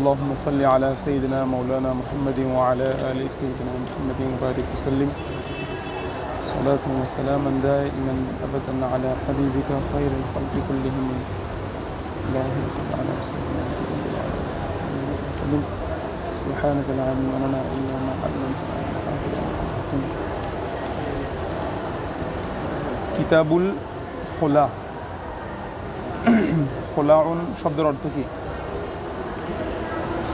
اللهم صل على سيدنا مولانا محمد وعلى آل سيدنا محمد وبارك وسلم صلاة وسلاما دائما أبدا على حبيبك خير الخلق كلهم اللهم صل على سيدنا محمد وعلى آله وسلم سبحانك لا علم لنا إلا ما علمتنا إنك أنت العليم الحكيم কিতাবুল খোলা খোলাউন শব্দের অর্থ কি?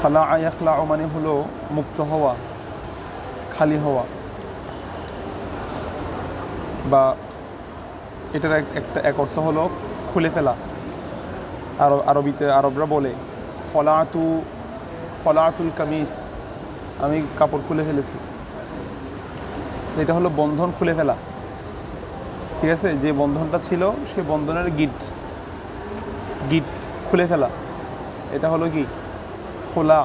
খালা আয়াখলা মানে হলো মুক্ত হওয়া, খালি হওয়া, বা এটার এক অর্থ হলো খুলে ফেলা। আরবিতে আরবরা বলে খলাতুল কামিস, আমি কাপড় খুলে ফেলেছি। এটা হলো বন্ধন খুলে ফেলা, ঠিক আছে? যে বন্ধনটা ছিল সে বন্ধনের গিট খুলে ফেলা, এটা হলো কি খোলা।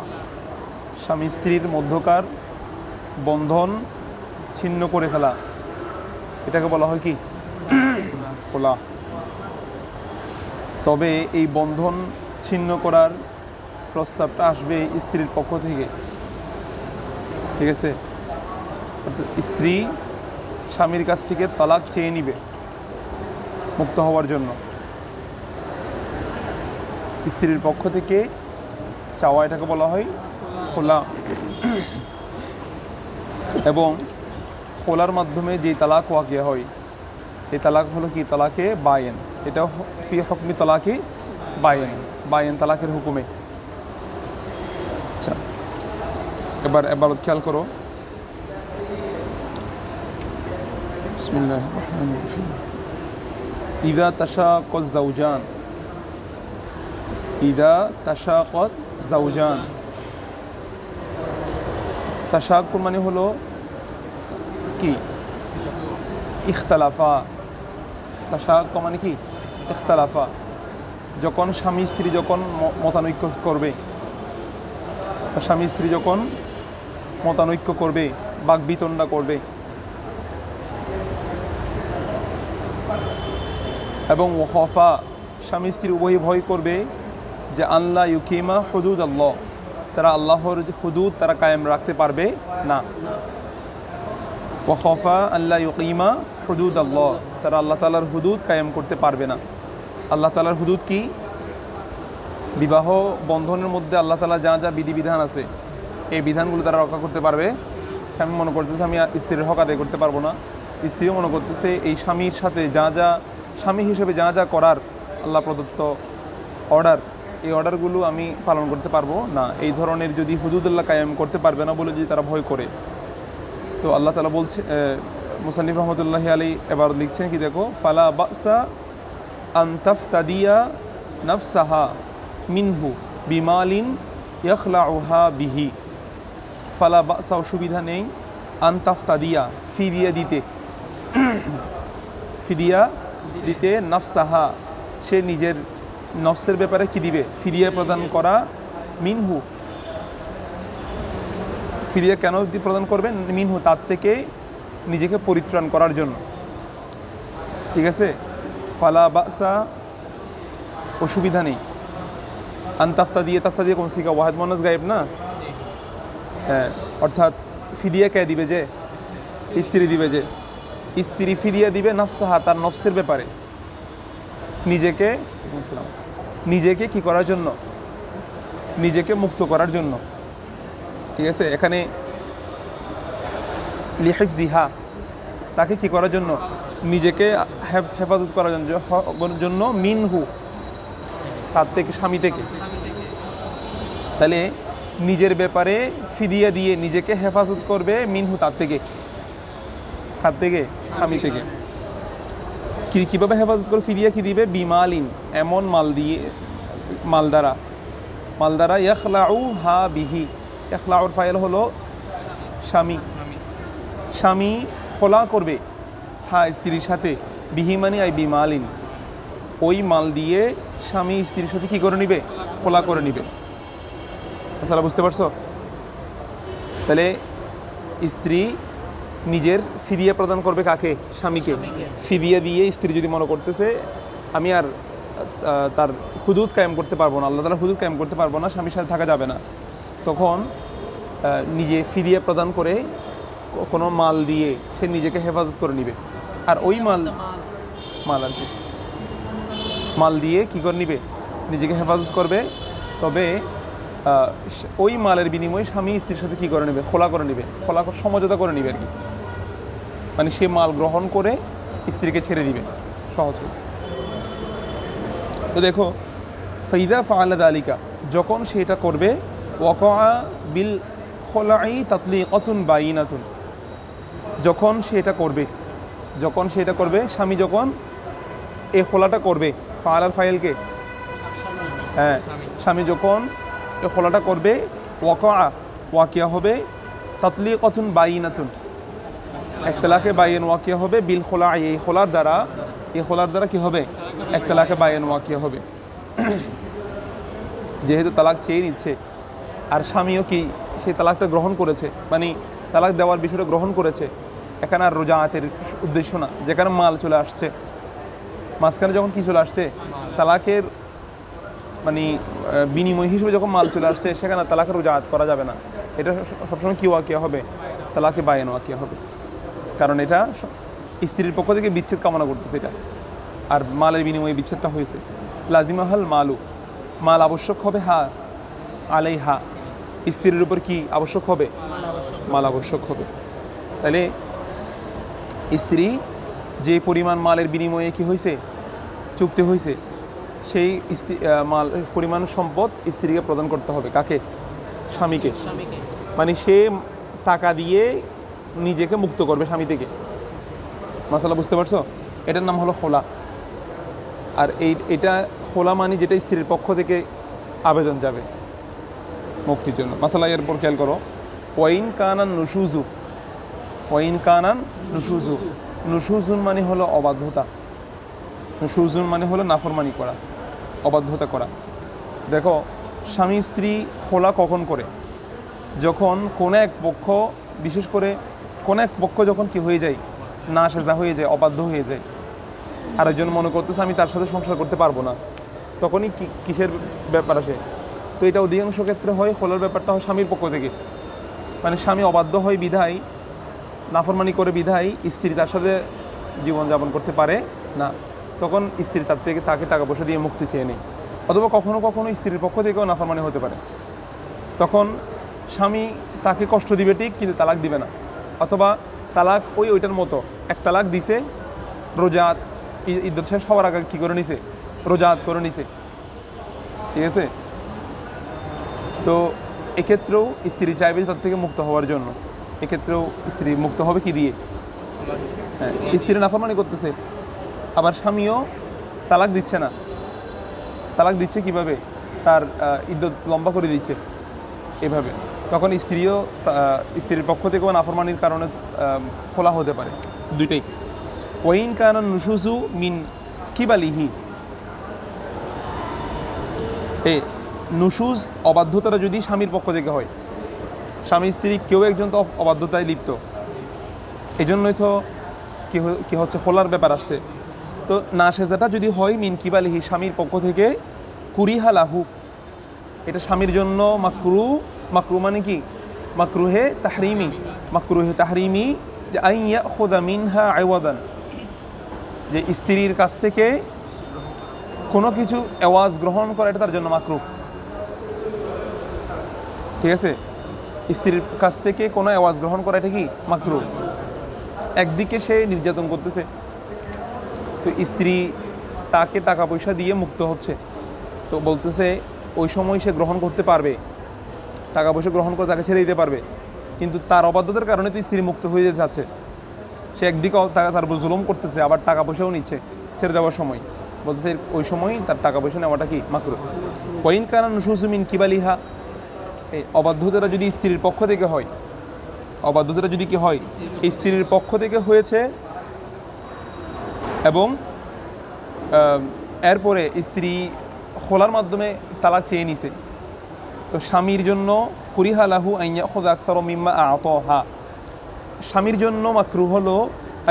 স্বামী স্ত্রীর মধ্যকার বন্ধন ছিন্ন করে ফেলা, এটাকে বলা হয় কি খোলা। তবে এই বন্ধন ছিন্ন করার প্রস্তাবটা আসবে স্ত্রীর পক্ষ থেকে, ঠিক আছে? অর্থাৎ স্ত্রী স্বামীর কাছ থেকে তালাক চেয়ে নিবে মুক্ত হওয়ার জন্য। স্ত্রীর পক্ষ থেকে চাওয়া, এটাকে বলা হয় খোলা। এবং খোলার মাধ্যমে যে তালাক ওয়াকিয়া হয়, এই তালাক হলো কি তালাকে বায়েন। এটা ফি হুকমি তালাকি বায়েন তালাকের হুকুমে। আচ্ছা, এবার খেয়াল করো। বিসমিল্লাহির রহমানির রহিম। ইযা তাশাক্কাজ যাওজান, ইযা তাশাক্কাজ যাওজান। তাশাক্কুর মানে হলো কি ইখতালাফা। তাশাক্কু মানে কি ইখতালাফা। যখন স্বামী স্ত্রী যখন মতানৈক্য করবে, স্বামী স্ত্রী যখন মতানৈক্য করবে, বাকবিতণ্ডা করবে, এবং ওয়াখাফা স্বামী স্ত্রী উভয়ই ভয় করবে যে আল্লাহ ইউকিমা হুদুদ আল্লাহ, তারা আল্লাহর হুদুদ তারা কায়েম রাখতে পারবে না। ওয়াখাফা আল্লাহ ইউকিমা হুদুদ আল্লাহ, তারা আল্লাহ তাআলার হুদুদ কায়েম করতে পারবে না। আল্লাহ তাআলার হুদুদ কি? বিবাহ বন্ধনের মধ্যে আল্লাহ তাআলা যা যা বিধিবিধান আছে, এই বিধানগুলো তারা রক্ষা করতে পারবে। স্বামী মনে করতেছে আমি স্ত্রীর হক আদায় করতে পারবো না, স্ত্রীও মনে করতেছে এই স্বামীর সাথে যা যা স্বামী হিসেবে যা যা করার আল্লাহ প্রদত্ত অর্ডার, এই অর্ডারগুলো আমি পালন করতে পারবো না। এই ধরনের যদি হুদুদুল্লাহ কায়েম করতে পারবে না বলে যদি তারা ভয় করে, তো আল্লাহ তাআলা বলছে, মুসান্নিফ রহমতুল্লাহি আলাইহি এবার লিখছেন কি দেখো, ফালা বাসা আন তাফতাদিয়া নাফসাহা মিনহু বিমালিন ইয়াখলাউহা বিহি। ফালা বাসা, অসুবিধা নেই, আন তাফতাদিয়া ফিদিয়া দিতে নাফসাহা, সে নিজের নফসের ব্যাপারে কি দিবে? ফিদিয়া প্রদান করা। মিনহু, ফিদিয়া কেন প্রদান করবেন? মিনহু, তার থেকে নিজেকে পরিত্রাণ করার জন্য, ঠিক আছে? ফালা বাসা, অসুবিধা নেই। আনতাফতা দিয়ে কোন সিকা ওয়াহেদ মুন্নাস গায়েব না? হ্যাঁ, অর্থাৎ ফিদিয়া কে দিবে? যে স্ত্রী দিবে। যে স্ত্রী ফিদিয়া দিবে নাফসাহা, তার নফসের ব্যাপারে, নিজেকে কি করার জন্য? নিজেকে মুক্ত করার জন্য, ঠিক আছে? এখানে লিহিফজিহা, তাকে কি করার জন্য? নিজেকে হেফাজত করার জন্য। মিনহু, তার থেকে, স্বামী থেকে। তাহলে নিজের ব্যাপারে ফিদিয়া দিয়ে নিজেকে হেফাজত করবে। মিনহু, তার থেকে, স্বামী থেকে। কীভাবে হেফাজত করে? ফিদিয়া কি দিবে? বিমালিন, এমন মাল দ্বারা ইয়াখলাউহা বিহি। ইখলাউর ফাইল হলো স্বামী খোলা করবে হ্যাঁ স্ত্রীর সাথে, বিহি মানে আই বিমালিন, ওই মাল দিয়ে স্বামী স্ত্রীর সাথে কি করে নিবে? খোলা করে নিবে। আসলে বুঝতে পারছো? তাহলে স্ত্রী নিজের ফিদিয়া প্রদান করবে কাকে? স্বামীকে। ফিদিয়া দিয়ে স্ত্রী যদি মনে করতেছে আমি আর তার হুদুদ কায়েম করতে পারবো না, আল্লাহ তাআলার হুদুদ কায়েম করতে পারবো না, স্বামীর সাথে থাকা যাবে না, তখন নিজে ফিদিয়া প্রদান করে কোনো মাল দিয়ে সে নিজেকে হেফাজত করে নিবে। আর ওই মাল আর কি মাল দিয়ে কী করে নিবে, নিজেকে হেফাজত করবে। তবে ওই মালের বিনিময়ে স্বামী স্ত্রীর সাথে কী করে নেবে, খোলা করে নেবে, খোলা সমঝোতা করে নেবে আর কি, মানে সে মাল গ্রহণ করে স্ত্রীকে ছেড়ে দিবে সহজ করে। তো দেখো ফাইদা ফাআলা যালিকা, যখন সেটা করবে, ওয়াকা বিল খোলাই তাতলিকাতুন বাইনাতুন, যখন সেটা করবে স্বামী যখন এই খোলাটা করবে, ফাআলার ফাইলকে হ্যাঁ স্বামী যখন এই খোলাটা করবে, ওয়াকিয়া হবে তাতলিকাতুন বাইনাতুন, এক তালাকে বাইন ওয়াকিয়া হবে, বিল খোলা, এই খোলার দ্বারা কি হবে, এক তালাকে বাইন ওয়াকিয়া হবে। যেহেতু তালাক চেয়ে নিচ্ছে আর স্বামীও কি সেই তালাকটা গ্রহণ করেছে, মানে তালাক দেওয়ার বিষয়টা গ্রহণ করেছে, এখানে আর রোজাআতের উদ্দেশ্য না, যেখানে মাল চলে আসছে মাঝখানে, যখন কি চলে আসছে তালাকের মানে বিনিময় হিসেবে যখন মাল চলে আসছে, সেখানে তালাকের রোজাআত করা যাবে না। এটা সবসময় কি ওয়াকিয়া হবে, তালাকে বাইন ওয়াকিয়া হবে, কারণ এটা স্ত্রীর পক্ষ থেকে বিচ্ছেদ কামনা করতেছে এটা, আর মালের বিনিময়ে বিচ্ছেদটা হয়েছে। লাজিমাহাল মালু, মাল আবশ্যক হবে, আলাইহা, স্ত্রীর উপর কি আবশ্যক হবে, মাল আবশ্যক হবে। তাহলে স্ত্রী যে পরিমাণ মালের বিনিময়ে কি হয়েছে, চুক্তি হয়েছে, সেই মাল পরিমাণ সম্পদ স্ত্রীকে প্রদান করতে হবে। কাকে, স্বামীকে, মানে সে টাকা দিয়ে নিজেকে মুক্ত করবে স্বামী থেকে। মাসালা বুঝতে পারছো? এটার নাম হলো খোলা। আর এটা খোলা মানে যেটা স্ত্রীর পক্ষ থেকে আবেদন যাবে মুক্তির জন্য। মাসালা এরপর খেয়াল করো, ওয়াইন কানান নুশুজু, নুশুজুন মানে হলো অবাধ্যতা, নুশুজুন মানে হলো নাফরমানি করা, অবাধ্যতা করা। দেখো স্বামী স্ত্রী খোলা কখন করে, যখন কোনো এক পক্ষ, বিশেষ করে কোনো এক পক্ষ যখন কি হয়ে যায়, না সেজদা হয়ে যায়, অবাধ্য হয়ে যায়, আরেকজন মনে করতেছে আমি তার সাথে সংসার করতে পারবো না, তখনই কিসের ব্যাপার আসে। তো এটা অধিকাংশ ক্ষেত্রে হয়, খোলার ব্যাপারটা হয় স্বামীর পক্ষ থেকে, মানে স্বামী অবাধ্য হয় বিধায়, নাফরমানি করে বিধায় স্ত্রী তার সাথে জীবনযাপন করতে পারে না, তখন স্ত্রী তাকে টাকা পয়সা দিয়ে মুক্তি চেয়ে নেয়। অথবা কখনো কখনো স্ত্রীর পক্ষ থেকেও নাফরমানি হতে পারে, তখন স্বামী তাকে কষ্ট দিবে ঠিক, কিন্তু তালাক দিবে না, অথবা তালাক ওইটার মতো, এক তালাক দিছে, রোজাত ইদ্যত শেষ হওয়ার আগে কী করে নিছে, রোজাত করে নিছে, ঠিক আছে। তো এক্ষেত্রেও স্ত্রী চাইবে তার থেকে মুক্ত হওয়ার জন্য, এক্ষেত্রেও স্ত্রী মুক্ত হবে কি দিয়ে, হ্যাঁ, স্ত্রী নাফরমানি করতেছে, আবার স্বামীও তালাক দিচ্ছে না, তালাক দিচ্ছে কিভাবে, তার ইদ্যত লম্বা করে দিচ্ছে এভাবে, তখন স্ত্রীর পক্ষ থেকেও নাফরমানির কারণে খোলা হতে পারে, দুইটাই। ওয়াইন কানান নুশুজু মিন কিবালিহি, নুশুজ অবাধ্যতাটা যদি স্বামীর পক্ষ থেকে হয়, স্বামী স্ত্রী কেউ একজন তো অবাধ্যতায় লিপ্ত, এই জন্যই তো কি হচ্ছে, খোলার ব্যাপার আসছে। তো না সেজাটা যদি হয় মিন কিবালিহি, স্বামীর পক্ষ থেকে, কুরিহা লাহু, এটা স্বামীর জন্য মাকরু মানে কি, মাকরুহে তাহরিমি, যে আইয়া খোদা মিনহা আওয়াদান, যে স্ত্রীর কাছ থেকে কোনো কিছু আওয়াজ গ্রহণ করা, এটা তার জন্য মাকরু, ঠিক আছে। স্ত্রীর কাছ থেকে কোনো আওয়াজ গ্রহণ করা, এটা কি মাকরু। একদিকে সে নির্যাতন করতেছে, তো স্ত্রী তাকে টাকা পয়সা দিয়ে মুক্ত হচ্ছে, তো বলতেছে ওই সময় সে গ্রহণ করতে পারবে, টাকা পয়সা গ্রহণ করে তাকে ছেড়ে দিতে পারবে, কিন্তু তার অবাধ্যতার কারণে তো স্ত্রী মুক্ত হয়ে যেতে চাচ্ছে, সে একদিকে তার উপর জুলুম করতেছে, আবার টাকা পয়সাও নিচ্ছে ছেড়ে দেওয়ার সময়, বলতেছে ওই সময় তার টাকা পয়সা নেওয়াটা কি মাকরু। ওয়াইন কানান নুশুজু মিন কিবালিহা, এই অবাধ্যতাটা যদি স্ত্রীর পক্ষ থেকে হয়, অবাধ্যতাটা যদি কি হয় স্ত্রীর পক্ষ থেকে হয়েছে, এবং এরপরে স্ত্রী খোলার মাধ্যমে তালাক চেয়ে নিছে, তো স্বামীর জন্য কুরিহা লাহু আইয়া খোদা আক্তার মিম্মা আতহা, স্বামীর জন্য মাকরু হলো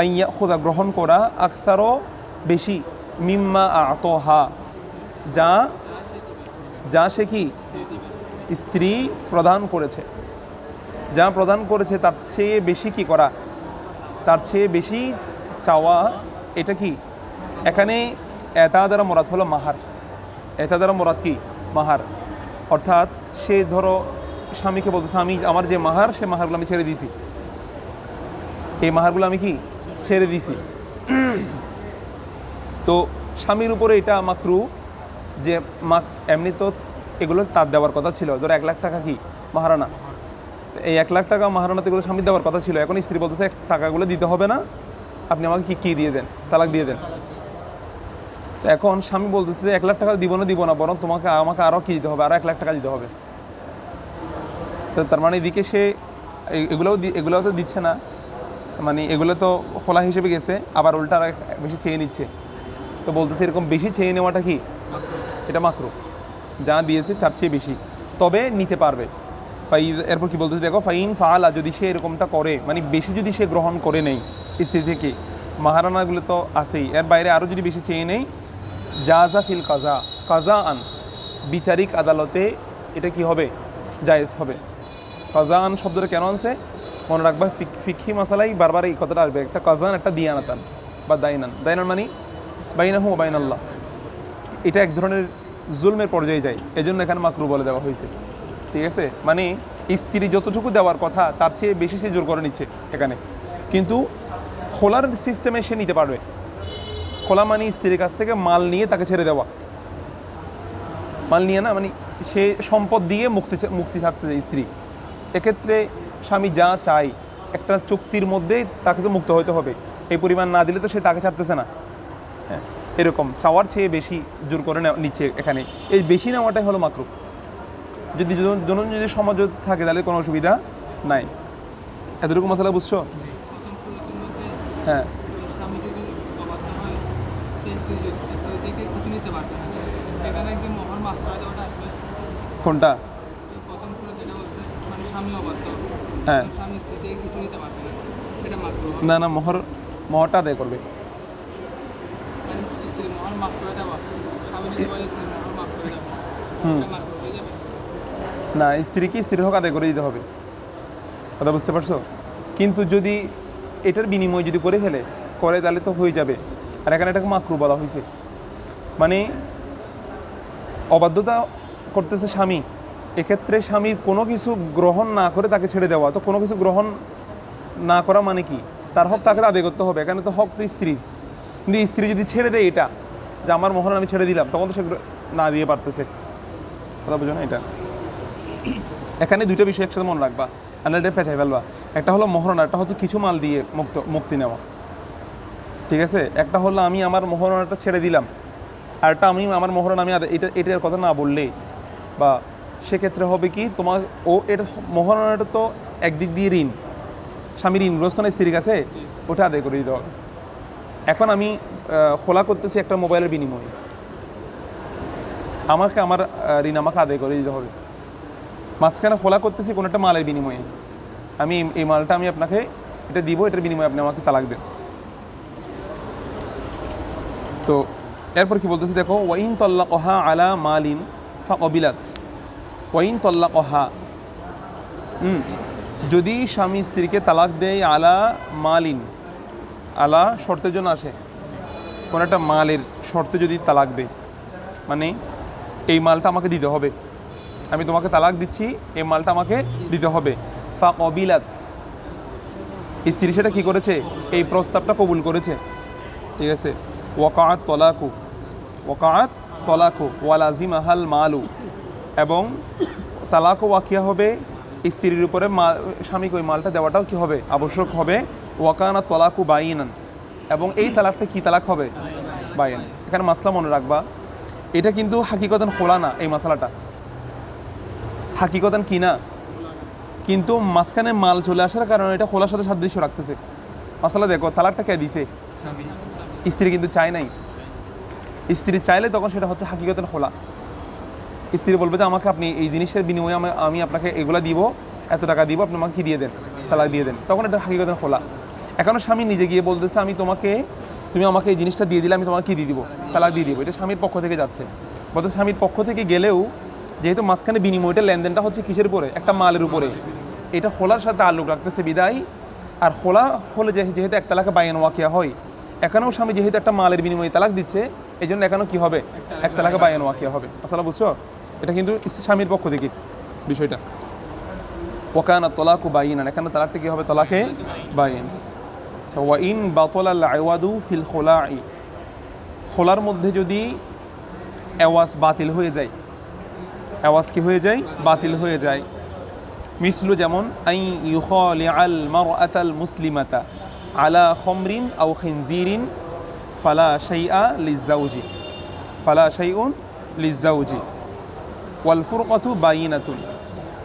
আইয়া খোদা গ্রহণ করা, আক্তারও বেশি, মিম্মা আতহা যা যা সে কি স্ত্রী প্রদান করেছে, যা প্রদান করেছে তার চেয়ে বেশি কি করা, তার চেয়ে বেশি চাওয়া, এটা কি এখানে এটা দ্বারা মোরাদ হলো মাহার। এটা দ্বারা মোরাদ কি মাহার, অর্থাৎ সে ধরো স্বামীকে বলতেছে আমি আমার যে মাহার সে মাহারগুলো আমি ছেড়ে দিয়েছি, এই মাহারগুলো আমি কি ছেড়ে দিয়েছি। তো স্বামীর উপরে এটা মাকরু যে এমনি তো এগুলো তার দেওয়ার কথা ছিল, ধরো 1 লাখ টাকা কি মাহারানা, এই 1 লাখ টাকা মাহারানাতে এগুলো স্বামীর দেওয়ার কথা ছিল, এখন স্ত্রী বলতেছে টাকাগুলো দিতে হবে না, আপনি আমাকে কি দিয়ে দেন, তালাক দিয়ে দেন। তো এখন স্বামী বলতেছে যে 1 লাখ টাকা দিব না বরং আমাকে আরও কি দিতে হবে, আরও 1 লাখ টাকা দিতে হবে। তো তার মানে এদিকে সে এগুলোও তো দিচ্ছে না, মানে এগুলো তো খোলা হিসেবে গেছে, আবার উল্টা আর বেশি চেয়ে নিচ্ছে। তো বলতেছে এরকম বেশি চেয়ে নেওয়াটা কি এটা মাকরু, যা দিয়েছে তার চেয়ে বেশি, তবে নিতে পারবে। এরপর কি বলতেছে দেখো, ফাইন ফাআলা, যদি সে এরকমটা করে, মানে বেশি যদি সে গ্রহণ করে নেই স্ত্রী থেকে, মাহারানাগুলো তো আছেই, এর বাইরে আরও যদি বেশি চেয়ে নেই, জাযা ফিল কাজা, কাজা আন, বিচারিক আদালতে এটা কি হবে, জায়েজ হবে। কাজা আন শব্দটা কেন আনছে মনে রাখবা, ফিকহি মাসালাই বারবার এই কথাটা আসবে, একটা কাজান একটা দিয়ানাতান বা দাইনান। দাইনান মানে বাইনাহু ওয়া বাইনাল্লাহ, এটা এক ধরনের জুলমের পর্যায়ে যায়, এজন্য এখানে মাকরু বলে দেওয়া হয়েছে। ঠিক আছে, মানে স্ত্রী যতটুকু দেওয়ার কথা তার চেয়ে বেশি সে জোর করে নিচ্ছে এখানে, কিন্তু খোলার সিস্টেমে সে নিতে পারবে। খোলা মানে স্ত্রীর কাছ থেকে মাল নিয়ে তাকে ছেড়ে দেওয়া, মাল নিয়ে না, মানে সে সম্পদ দিয়ে মুক্তি চাচ্ছে যে স্ত্রী, এক্ষেত্রে স্বামী যা চায় একটা চুক্তির মধ্যে তাকে তো মুক্ত হতে হবে, এই পরিমাণ না দিলে তো সে তাকে ছাড়তেছে না। হ্যাঁ, এরকম চাওয়ার চেয়ে বেশি জোর করে নিচ্ছে এখানে, এই বেশি নেওয়াটাই হলো মাকরু। যদি সমাজ থাকে তাহলে কোনো অসুবিধা নাই। এতটুকু মশলা বুঝছো? হ্যাঁ, কোনটা? হ্যাঁ, না না, মোহরটা আদায় করবে। না, স্ত্রীকে স্ত্রীর হক আদায় করে দিতে হবে, কথা বুঝতে পারছো? কিন্তু যদি এটার বিনিময় যদি করে তাহলে তো হয়ে যাবে। আর এখানে এটাকে মাকরু বলা হয়েছে, মানে অবাধ্যতা করতেছে স্বামী, এক্ষেত্রে স্বামীর কোনো কিছু গ্রহণ না করে তাকে ছেড়ে দেওয়া। তো কোনো কিছু গ্রহণ না করা মানে কি, তার হক তাকে আদায় করতে হবে, এখানে তো হক তো স্ত্রীর। কিন্তু স্ত্রী যদি ছেড়ে দেয় এটা যে আমার মোহর আমি ছেড়ে দিলাম, তখন তো সে না দিয়ে পারতেছে, কথা বুঝো না? এটা এখানে দুইটা বিষয় একসাথে মনে রাখবা, আর এটা পেঁচাই ফেলবা। একটা হলো মোহরানা, একটা হচ্ছে কিছু মাল দিয়ে মুক্তি নেওয়া, ঠিক আছে? একটা হলো আমি আমার মোহরানাটা ছেড়ে দিলাম, আর একটা আমি আমার মোহরানা আমি এটার কথা না বললে, বা সেক্ষেত্রে হবে কি তোমার এটা মোহরানাটা তো একদিক দিয়ে ঋণ, স্বামীর ঋণগ্রস্ত না স্ত্রীর কাছে, ওটা আদায় করে দিতে হবে। এখন আমি খোলা করতেছি একটা মোবাইলের বিনিময়ে, আমার ঋণ আমাকে আদায় করে দিতে হবে। মাঝখানে খোলা করতেছি কোনো একটা মালের বিনিময়ে, আমি এই মালটা আমি আপনাকে এটা দিব, এটার বিনিময়ে আপনি আমাকে তালাক দেন। তো এরপর কি বলতেছি দেখো, ওয়াইন তাল্লাকহা আলা মালিন ফাকবিলাত, ওয়াইন তাল্লাকহা, যদি স্বামী স্ত্রীকে তালাক দেয় আলা মালিন, আলা শর্তের জন্য আসে, কোনো একটা মালের শর্তে যদি তালাক দেয়, মানে এই মালটা আমাকে দিতে হবে, আমি তোমাকে তালাক দিচ্ছি, এই মালটা আমাকে দিতে হবে। ফাকবিলাত, স্ত্রী সেটা কী করেছে, এই প্রস্তাবটা কবুল করেছে, ঠিক আছে? ওয়াকাআত তলাকু ওয়ালাজিমাহাল মালু, এবং তালাকও ওয়াকিয়া হবে, স্ত্রীর উপরে স্বামীকে ওই মালটা দেওয়াটাও কি হবে, আবশ্যক হবে। ওয়াকানা তলাকু বাইনান, এবং এই তালাকটা কি তালাক হবে, বাইন। এখানে মাসলা মনে রাখবা, এটা কিন্তু হাকিকতান খোলা না, এই মশলাটা হাকিকতান কি না, কিন্তু মাঝখানে মাল চলে আসার কারণে এটা খোলার সাথে সাদৃশ্য রাখতেছে। মশলা দেখো, তালাকটা কে দিছে, স্ত্রী কিন্তু চায় নাই। স্ত্রী চাইলে তখন সেটা হচ্ছে হাকিকতান খোলা। স্ত্রী বলবে যে আমাকে আপনি এই জিনিসের বিনিময়ে আমি আপনাকে এগুলা দিব, এত টাকা দিব, আপনি আমাকে কি দিয়ে দেন, তালাক দিয়ে দেন, তখন এটা হাকিকতান খোলা। এখনও স্বামী নিজে গিয়ে বলতেছে তুমি আমাকে এই জিনিসটা দিয়ে দিলে আমি তোমাকে কি দিয়ে দিব, তালাক দিয়ে দিব, এটা স্বামীর পক্ষ থেকে যাচ্ছে। বলতে স্বামীর পক্ষ থেকে গেলেও যেহেতু মাঝখানে বিনিময়টা লেনদেনটা হচ্ছে কিসের উপরে, একটা মালের উপরে, এটা খোলার সাথে তাল্লুক রাখতেছে বিদায়। আর খোলা হলে যেহেতু এক তালাকে বায়ান ওয়াকিয়া হয়, এখানেও স্বামী যেহেতু একটা মালের বিনিময়ে তালাক দিচ্ছে, এই জন্য এখানেও কী হবে, এক তালাকে বায়ান ওয়াকিয়া হবে। আসলে বুঝছো, এটা কিন্তু স্বামীর পক্ষ থেকে বিষয়টা। ওয়াকানা তলাকু বাইনান, এখানে তালাকটা কী হবে, তলাকে বাইন। আচ্ছা, ওয়াইন বাতলাল আওয়াদু ফিল খোলাই, খোলার মধ্যে যদি আওয়াজ বাতিল হয়ে যায়, আওয়াজ কি হয়ে যায়, বাতিল হয়ে যায়। মিসলু যেমন আই ইউখালিআল মারআতাল মুসলিমাতা আলা খামরিন আও খিনজিরিন ফালা শাইআ লিজাওজি, ফালা শাইউন লিজাওজি ওয়াল ফুরকাতু বাইনাতুন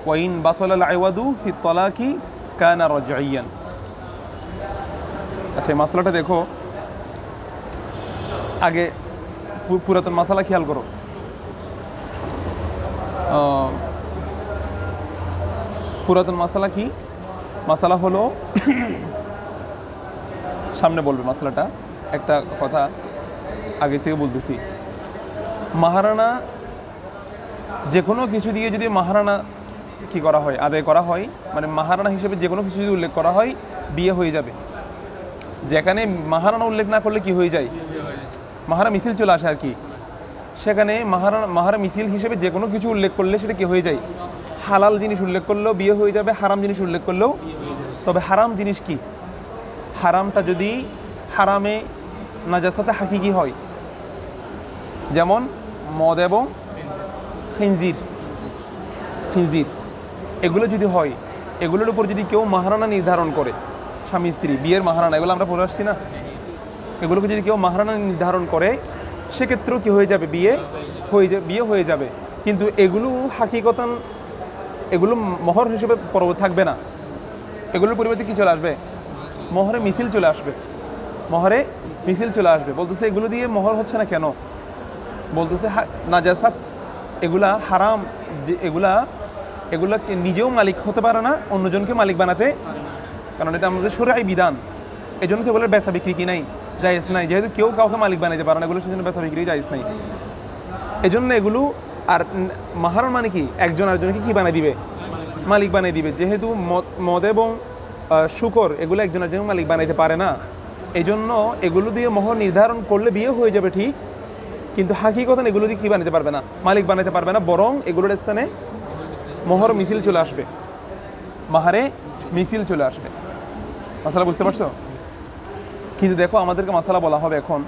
ওয়াইন বাতালাল আওয়াদু ফি তালাকি কানা রাজঈয়ান। আচ্ছা, এই মাসলাটা দেখো, আগে পুরাতন মাসালা খেয়াল করো। পুরাতন মাসালা কি, মাসালা হলো সামনে বলবে মাসালাটা, একটা কথা আগে থেকে বলতেছি। মাহারানা, যে কোনো কিছু দিয়ে যদি মাহারানা কি করা হয়, আদায় করা হয়, মানে মাহারানা হিসেবে যে কোনো কিছু যদি উল্লেখ করা হয়, বিয়ে হয়ে যাবে। যেখানে মাহারানা উল্লেখ না করলে কি হয়ে যায়, মাহারা মিছিল চলে আসে আর কি। সেখানে মাহারা মিছিল হিসেবে যে কোনো কিছু উল্লেখ করলে সেটা কি হয়ে যায়, হালাল জিনিস উল্লেখ করলেও বিয়ে হয়ে যাবে, হারাম জিনিস উল্লেখ করলেও। তবে হারাম জিনিস কি, হারামটা যদি হারামে নাজাসাতে হাকিকি হয়, যেমন মদ এবং খিনজির, এগুলো যদি হয়, এগুলোর উপর যদি কেউ মাহারানা নির্ধারণ করে, স্বামী স্ত্রী বিয়ের মাহারানা, এগুলো আমরা পড়ে আসছি না, এগুলোকে যদি কেউ মাহারানা নির্ধারণ করে, সেক্ষেত্রেও কি হয়ে যাবে, বিয়ে হয়ে যাবে। কিন্তু এগুলো হাকিকতান, এগুলো মোহর হিসেবে থাকবে না, এগুলোর পরিবর্তে কি চলে আসবে, মোহরে মিছিল চলে আসবে, মোহরে মিছিল চলে আসবে। বলতেছে এগুলো দিয়ে মোহর হচ্ছে না কেন, বলতেছে নাজাসাত, এগুলা হারাম, যে এগুলা নিজেও মালিক হতে পারে না, অন্যজনকে মালিক বানাতে, কারণ এটা আমাদের শরীআই বিধান। এই জন্য তো এগুলোর বেচা বিক্রি কি নাই, জায়েজ নাই, যেহেতু কেউ কাউকে মালিক বানাইতে পারে না, এগুলো সেজন্য বেচা বিক্রি জায়েজ নাই। এই জন্য এগুলো, আর মাহারান মানে কি, একজন আরেকজনকে কি বানিয়ে দিবে, মালিক বানিয়ে দিবে। যেহেতু মদ এবং শুকর এগুলো একজন আরেকজনকে মালিক বানাইতে পারে না, এই জন্য এগুলো দিয়ে মোহর নির্ধারণ করলে বিয়ে হয়ে যাবে ঠিক, কিন্তু হাকিকতান এগুলো দিয়ে কী বানাতে পারবে না, মালিক বানাতে পারবে না, বরং এগুলোর স্থানে মোহর মিছিল চলে আসবে, মাহারে মিছিল চলে আসবে। মাসালা বুঝতে পারছো? কিন্তু দেখো, আমাদেরকে মাসালা বলা হবে এখন,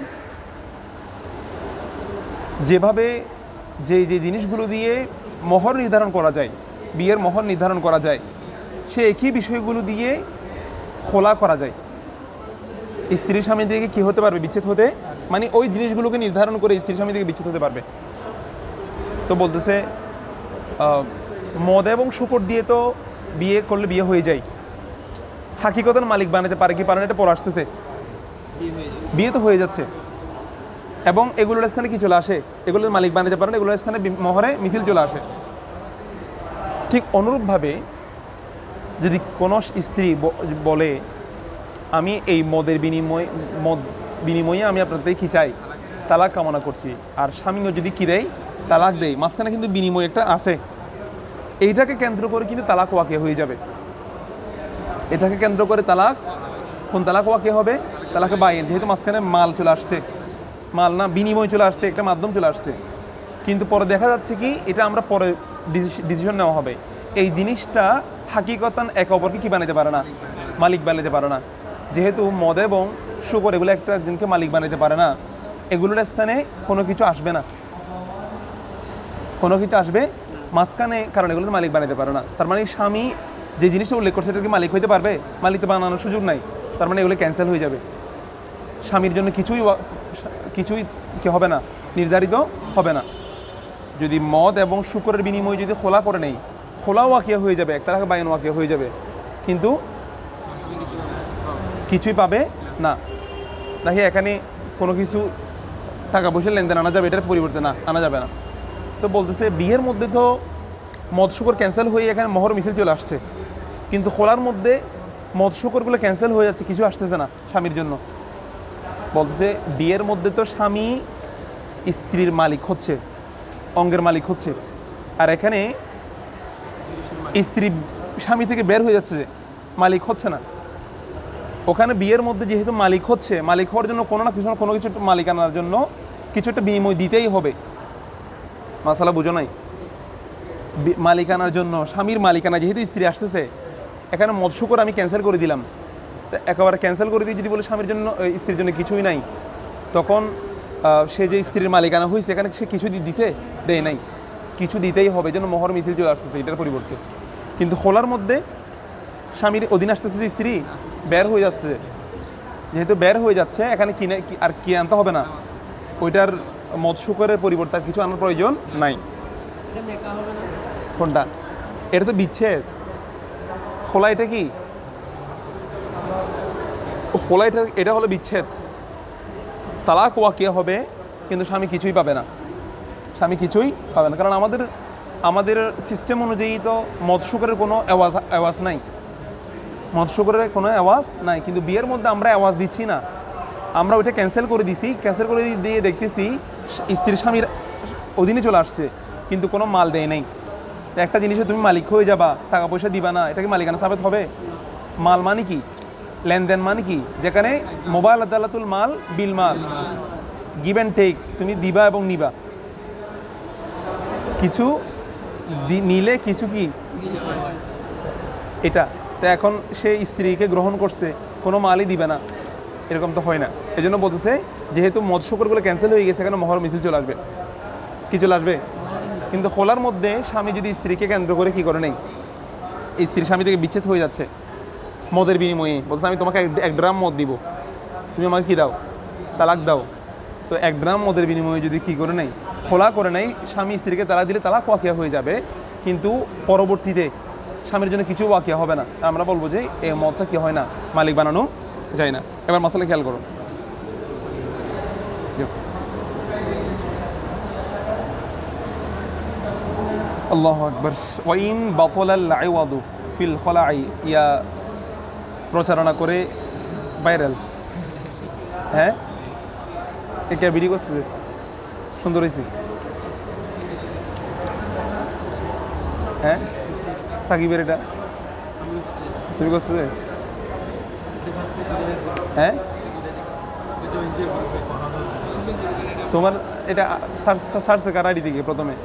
যেভাবে যে জিনিসগুলো দিয়ে মোহর নির্ধারণ করা যায়, বিয়ের মোহর নির্ধারণ করা যায়, সে একই বিষয়গুলো দিয়ে খোলা করা যায়। স্ত্রীর স্বামী থেকে কী হতে পারবে, বিচ্ছেদ হতে, মানে ওই জিনিসগুলোকে নির্ধারণ করে স্ত্রীর স্বামী থেকে বিচ্ছেদ হতে পারবে। তো বলতেছে মদ এবং শুকর দিয়ে তো বিয়ে করলে বিয়ে হয়ে যায়, হাকিকতান মালিক বানাতে পারে কি পারে না, এটা পরে আসতেছে, বিয়ে তো হয়ে যাচ্ছে। এবং এগুলোর স্থানে কি চলে আসে, এগুলোর মালিক বানাতে পারে না, এগুলোর স্থানে মোহরে মিছিল চলে আসে। ঠিক অনুরূপভাবে যদি কোনো স্ত্রী বলে, আমি এই মদ বিনিময়ে আমি আপনার থেকে কী চাই, তালাক কামনা করছি, আর স্বামীও যদি কী দেয়, তালাক দেয়, মাঝখানে কিন্তু বিনিময় একটা আছে, এইটাকে কেন্দ্র করে কিন্তু তালাক ওয়াকিয়া হয়ে যাবে। এটাকে কেন্দ্র করে তালাক, কোন তালাক ওয়াকিয়া হবে, তালাকে বাইন, যেহেতু মাঝখানে মাল চলে আসছে, মাল না বিনিময় চলে আসছে, একটা মাধ্যম চলে আসছে। কিন্তু পরে দেখা যাচ্ছে কি, এটা আমরা পরে ডিসিশন নেওয়া হবে, এই জিনিসটা হাকিকতান একে অপরকে কী বানাতে পারে না, মালিক বানাতে পারে না। যেহেতু মদ এবং শুকর এগুলো একটা একজনকে মালিক বানাতে পারে না, এগুলোর স্থানে কোনো কিছু আসবে না, কোনো কিছু আসবে মাঝখানে, কারণ এগুলো মালিক বানাতে পারে না। তার মানে স্বামী যে জিনিসটা উল্লেখ করছে সেটা কি মালিক হইতে পারবে, মালিক তো বানানোর সুযোগ নাই, তার মানে এগুলো ক্যান্সেল হয়ে যাবে। স্বামীর জন্য কিছুই কি হবে না, নির্ধারিত হবে না। যদি মদ এবং শুকরের বিনিময়ে যদি খোলা করে নেই, খোলা ওয়াকিয়া হয়ে যাবে, একটা বাইন ওয়াকিয়া হয়ে যাবে, কিন্তু কিছুই পাবে না। দেখি এখানে কোনো কিছু টাকা পয়সা লেনদেন আনা যাবে, এটার পরিবর্তে না আনা যাবে না। তো বলতেছে বিয়ের মধ্যে তো মদ শুকর ক্যান্সেল হয়ে এখানে মোহর মিছিল চলে আসছে, কিন্তু খোলার মধ্যে মদ শুকরগুলো ক্যান্সেল হয়ে যাচ্ছে, কিছু আসতেছে না স্বামীর জন্য। বলতেছে বিয়ের মধ্যে তো স্বামী স্ত্রীর মালিক হচ্ছে, অঙ্গের মালিক হচ্ছে, আর এখানে স্ত্রী স্বামী থেকে বের হয়ে যাচ্ছে, মালিক হচ্ছে না। ওখানে বিয়ের মধ্যে যেহেতু মালিক হচ্ছে, মালিক হওয়ার জন্য কোনো না কোনো কিছু মালিকানার জন্য কিছু একটা বিনিময় দিতেই হবে। মাসালা বুঝো নাই? মালিকানার জন্য, স্বামীর মালিকানা যেহেতু স্ত্রী আসতেছে, এখানে মৎস্যকর আমি ক্যান্সেল করে দিলাম, তো একেবারে ক্যান্সেল করে দিয়ে যদি বলে স্বামীর জন্য স্ত্রীর জন্য কিছুই নাই, তখন সে যে স্ত্রীর মালিকানা হয়েছে এখানে সে কিছু দিছে, দেয় নাই, কিছু দিতেই হবে, যেন মোহর মিছিল চলে আসতেছে এটার পরিবর্তে। কিন্তু খোলার মধ্যে স্বামীর অধীন আসতেছে যে স্ত্রী বের হয়ে যাচ্ছে, যেহেতু বের হয়ে যাচ্ছে এখানে কিনে আর কি আনতে হবে না, ওইটার মৎস্যকরের পরিবর্তে আর কিছু আনার প্রয়োজন নাই। কোনটা? এটা তো বিচ্ছেদ। খোলা এটা কি? খোলা এটা হলো বিচ্ছেদ। তালাক ওয়াকিয়া হবে, কিন্তু স্বামী কিছুই পাবে না, স্বামী কিছুই পাবে না। কারণ আমাদের সিস্টেম অনুযায়ী তো মৎস্যকরের কোনো আওয়াজ নাই, মৎস্যকরের কোনো আওয়াজ নাই। কিন্তু বিয়ের মধ্যে আমরা আওয়াজ দিচ্ছি না, আমরা ওইটা ক্যান্সেল করে দিছি। ক্যান্সেল করে দিয়ে দেখতেছি স্ত্রী স্বামীর অধীনে চলে আসছে, কিন্তু কোনো মাল দেয় নাই। একটা জিনিসে তুমি মালিক হয়ে যাবা, টাকা পয়সা দিবা না, এটা কি মালিকানা সাবেত হবে? মাল মানে কি? লেনদেন মানে কি? যেখানে মোবাইল আদালাতুল মাল বিল মাল, গিভ অ্যান্ড টেক, তুমি দিবা এবং নিবা, কিছু নিলে কিছু কি এটা। তো এখন সে স্ত্রীকে গ্রহণ করছে, কোনো মালই দিবে না, এরকম তো হয় না। এই জন্য বলতেছে যেহেতু মৎস্যকরগুলো ক্যান্সেল হয়ে গেছে, এখানে মহর মিছিল চলে আসবে। কি চলে আসবে? কিন্তু খোলার মধ্যে স্বামী যদি স্ত্রীকে কেন্দ্র করে কি করে নেই, স্ত্রী স্বামী থেকে বিচ্ছেদ হয়ে যাচ্ছে মদের বিনিময়ে, বলছে আমি তোমাকে 1 ড্রাম মদ দিব, তুমি আমাকে কী দাও? তালাক দাও। তো 1 ড্রাম মদের বিনিময়ে যদি কী করে নেই, খোলা করে নেই, স্বামী স্ত্রীকে তালাক দিলে তালাক ওয়াকিয়া হয়ে যাবে, কিন্তু পরবর্তীতে স্বামীর জন্য কিছু ওয়াকিয়া হবে না। আমরা বলবো যে এই মদটা কি হয় না, মালিক বানানো যায় না। এবার মশলা খেয়াল করো। আল্লাহু আকবার। ওয়াইন বাতলাল আইওয়াদু ফিল খলাই, ইয়া প্রচারণা করে ভাইরাল। হ্যাঁ, কে বিডি করছে? সুন্দর হয়েছে। হ্যাঁ, সাকিবের এটা তুমি করছো? হ্যাঁ, তোমার এটা সার্চে কার আইডি থেকে প্রথমে?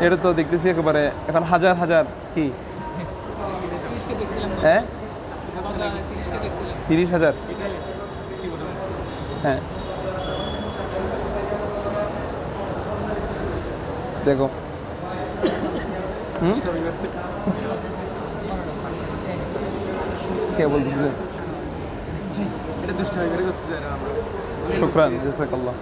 এটা তো দেখতেছি একেবারে এখন হাজার হাজার কি, হ্যাঁ 30,000। হ্যাঁ দেখো, কে বলতেছে? শুকরান, জাযাকাল্লাহ।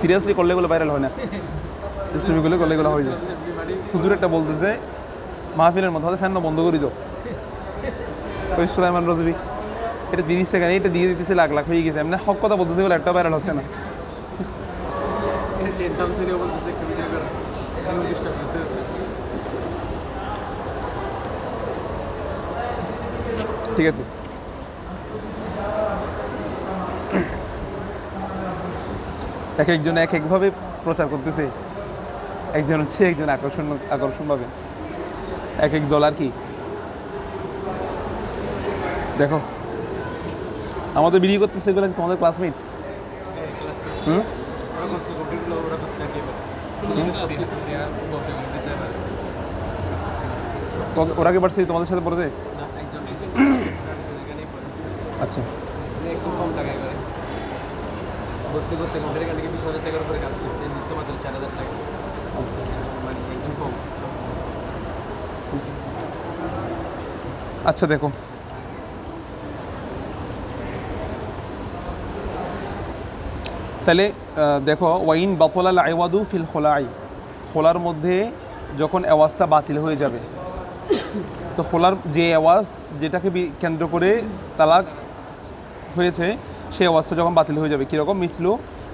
সিরিয়াসলি করলে এগুলো ভাইরাল হয় না, দুষ্টুমি করলে এগুলো হয়ে যায়। হুজুর একটা বলতেছে মাহফিলের মধ্যে, ফ্যান বন্ধ করি তো, ওই সুলাইমান রজবি এটা 30 সেকেন্ড এটা দিয়ে দিতেছে, লাখ লাখ হয়ে গেছে। এমনি হক কথা বলতেছে বলে একটা ভাইরাল হচ্ছে না। ঠিক আছে, এক একজন এক একভাবে প্রচার করতেছে। একজন হচ্ছে একজন আকর্ষণভাবে, এক এক দল আর কি। দেখো আমাদের বিড়ি করতেছে এগুলো তোমাদের ক্লাসমেট। ওরা কি পারছে তোমাদের সাথে পড়েছে? আচ্ছা, আচ্ছা দেখো, তাহলে দেখো ওয়াইন বাতলাল আইওয়াদু ফিল খোলাই, খোলার মধ্যে যখন আওয়াজটা বাতিল হয়ে যাবে, তো খোলার যে আওয়াজ যেটাকে কেন্দ্র করে তালাক হয়েছে, সেই আওয়াজটা যখন বাতিল হয়ে যাবে, কীরকম? মিথলু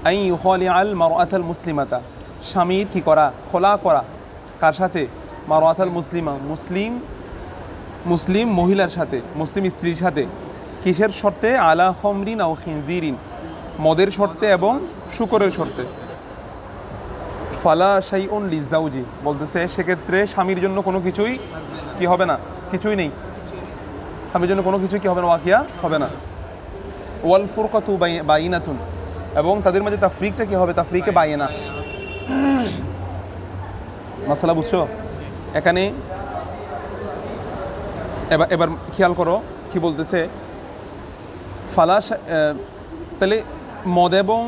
আই ইউখালিআল মারআতাল মুসলিমাতা, স্বামীর কি করা? খোলা করা। কার সাথে? মারআতাল মুসলিমা, মুসলিম মহিলার সাথে, মুসলিম স্ত্রীর সাথে কিসের শর্তে? আলা খমরিন আও খিনজিরিন, মদের শর্তে এবং শুকরের শর্তে। ফালা শাইউন লিজাউজি, বলতেছে সেক্ষেত্রে স্বামীর জন্য কোনো কিছুই কি হবে না, কিছুই নেই, স্বামীর জন্য কোনো কিছুই কি হবে না, ওয়াকিয়া হবে না। ওয়াল ফুরকাতু বাইনাতুন, এবং তাদের মাঝে তাফরিকটা কি হবে? তাফরিকে বাইনা। মাসালা বুঝছো? এখানে এবার খেয়াল করো কি বলতেছে। ফালা, তাহলে মদ এবং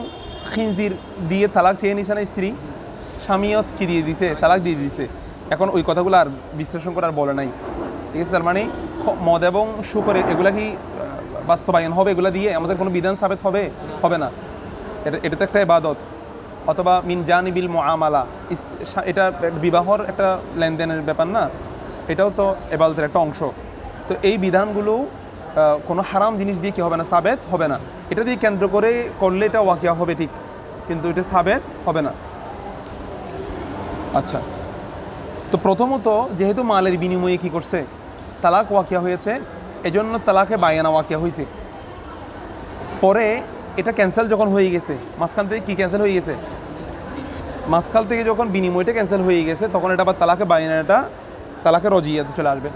খিনজির দিয়ে তালাক চেয়ে নিছে না স্ত্রী, স্বামীও কি দিয়ে দিছে? তালাক দিয়ে দিছে। এখন ওই কথাগুলো আর বিশ্লেষণ করার বলে নাই, ঠিক আছে? তার মানে মদ এবং শুকরে এগুলা কি বাস্তবায়ন হবে? এগুলা দিয়ে আমাদের কোনো বিধান সাবেত হবে? হবে না। এটা তো একটা ইবাদত, অথবা মিন জানিবিল মুআমালা, এটা বিবাহর একটা লেনদেনের ব্যাপার না, এটাও তো ইবাদতের একটা অংশ। তো এই বিধানগুলো কোনো হারাম জিনিস দিয়ে কি হবে না, সাবেত হবে না। এটা দিয়ে কেন্দ্র করে করলে এটা ওয়াকিয়া হবে ঠিক, কিন্তু এটা সাবেত হবে না। আচ্ছা, তো প্রথমত যেহেতু মালের বিনিময়ে কি করছে, তালাক ওয়াকিয়া হয়েছে, এজন্য তালাকে বায়ানা ওয়াকিয়া হয়েছে। পরে এটা ক্যান্সেল যখন হয়ে গেছে, মাঝখান থেকে কি ক্যান্সেল হয়ে গেছে? মাঝখান থেকে যখন বিনিময়টা ক্যান্সেল হয়ে গেছে, তখন এটা আবার তালাকে বায়ানাটা তালাকে রজিয়াতে চলে আসবে।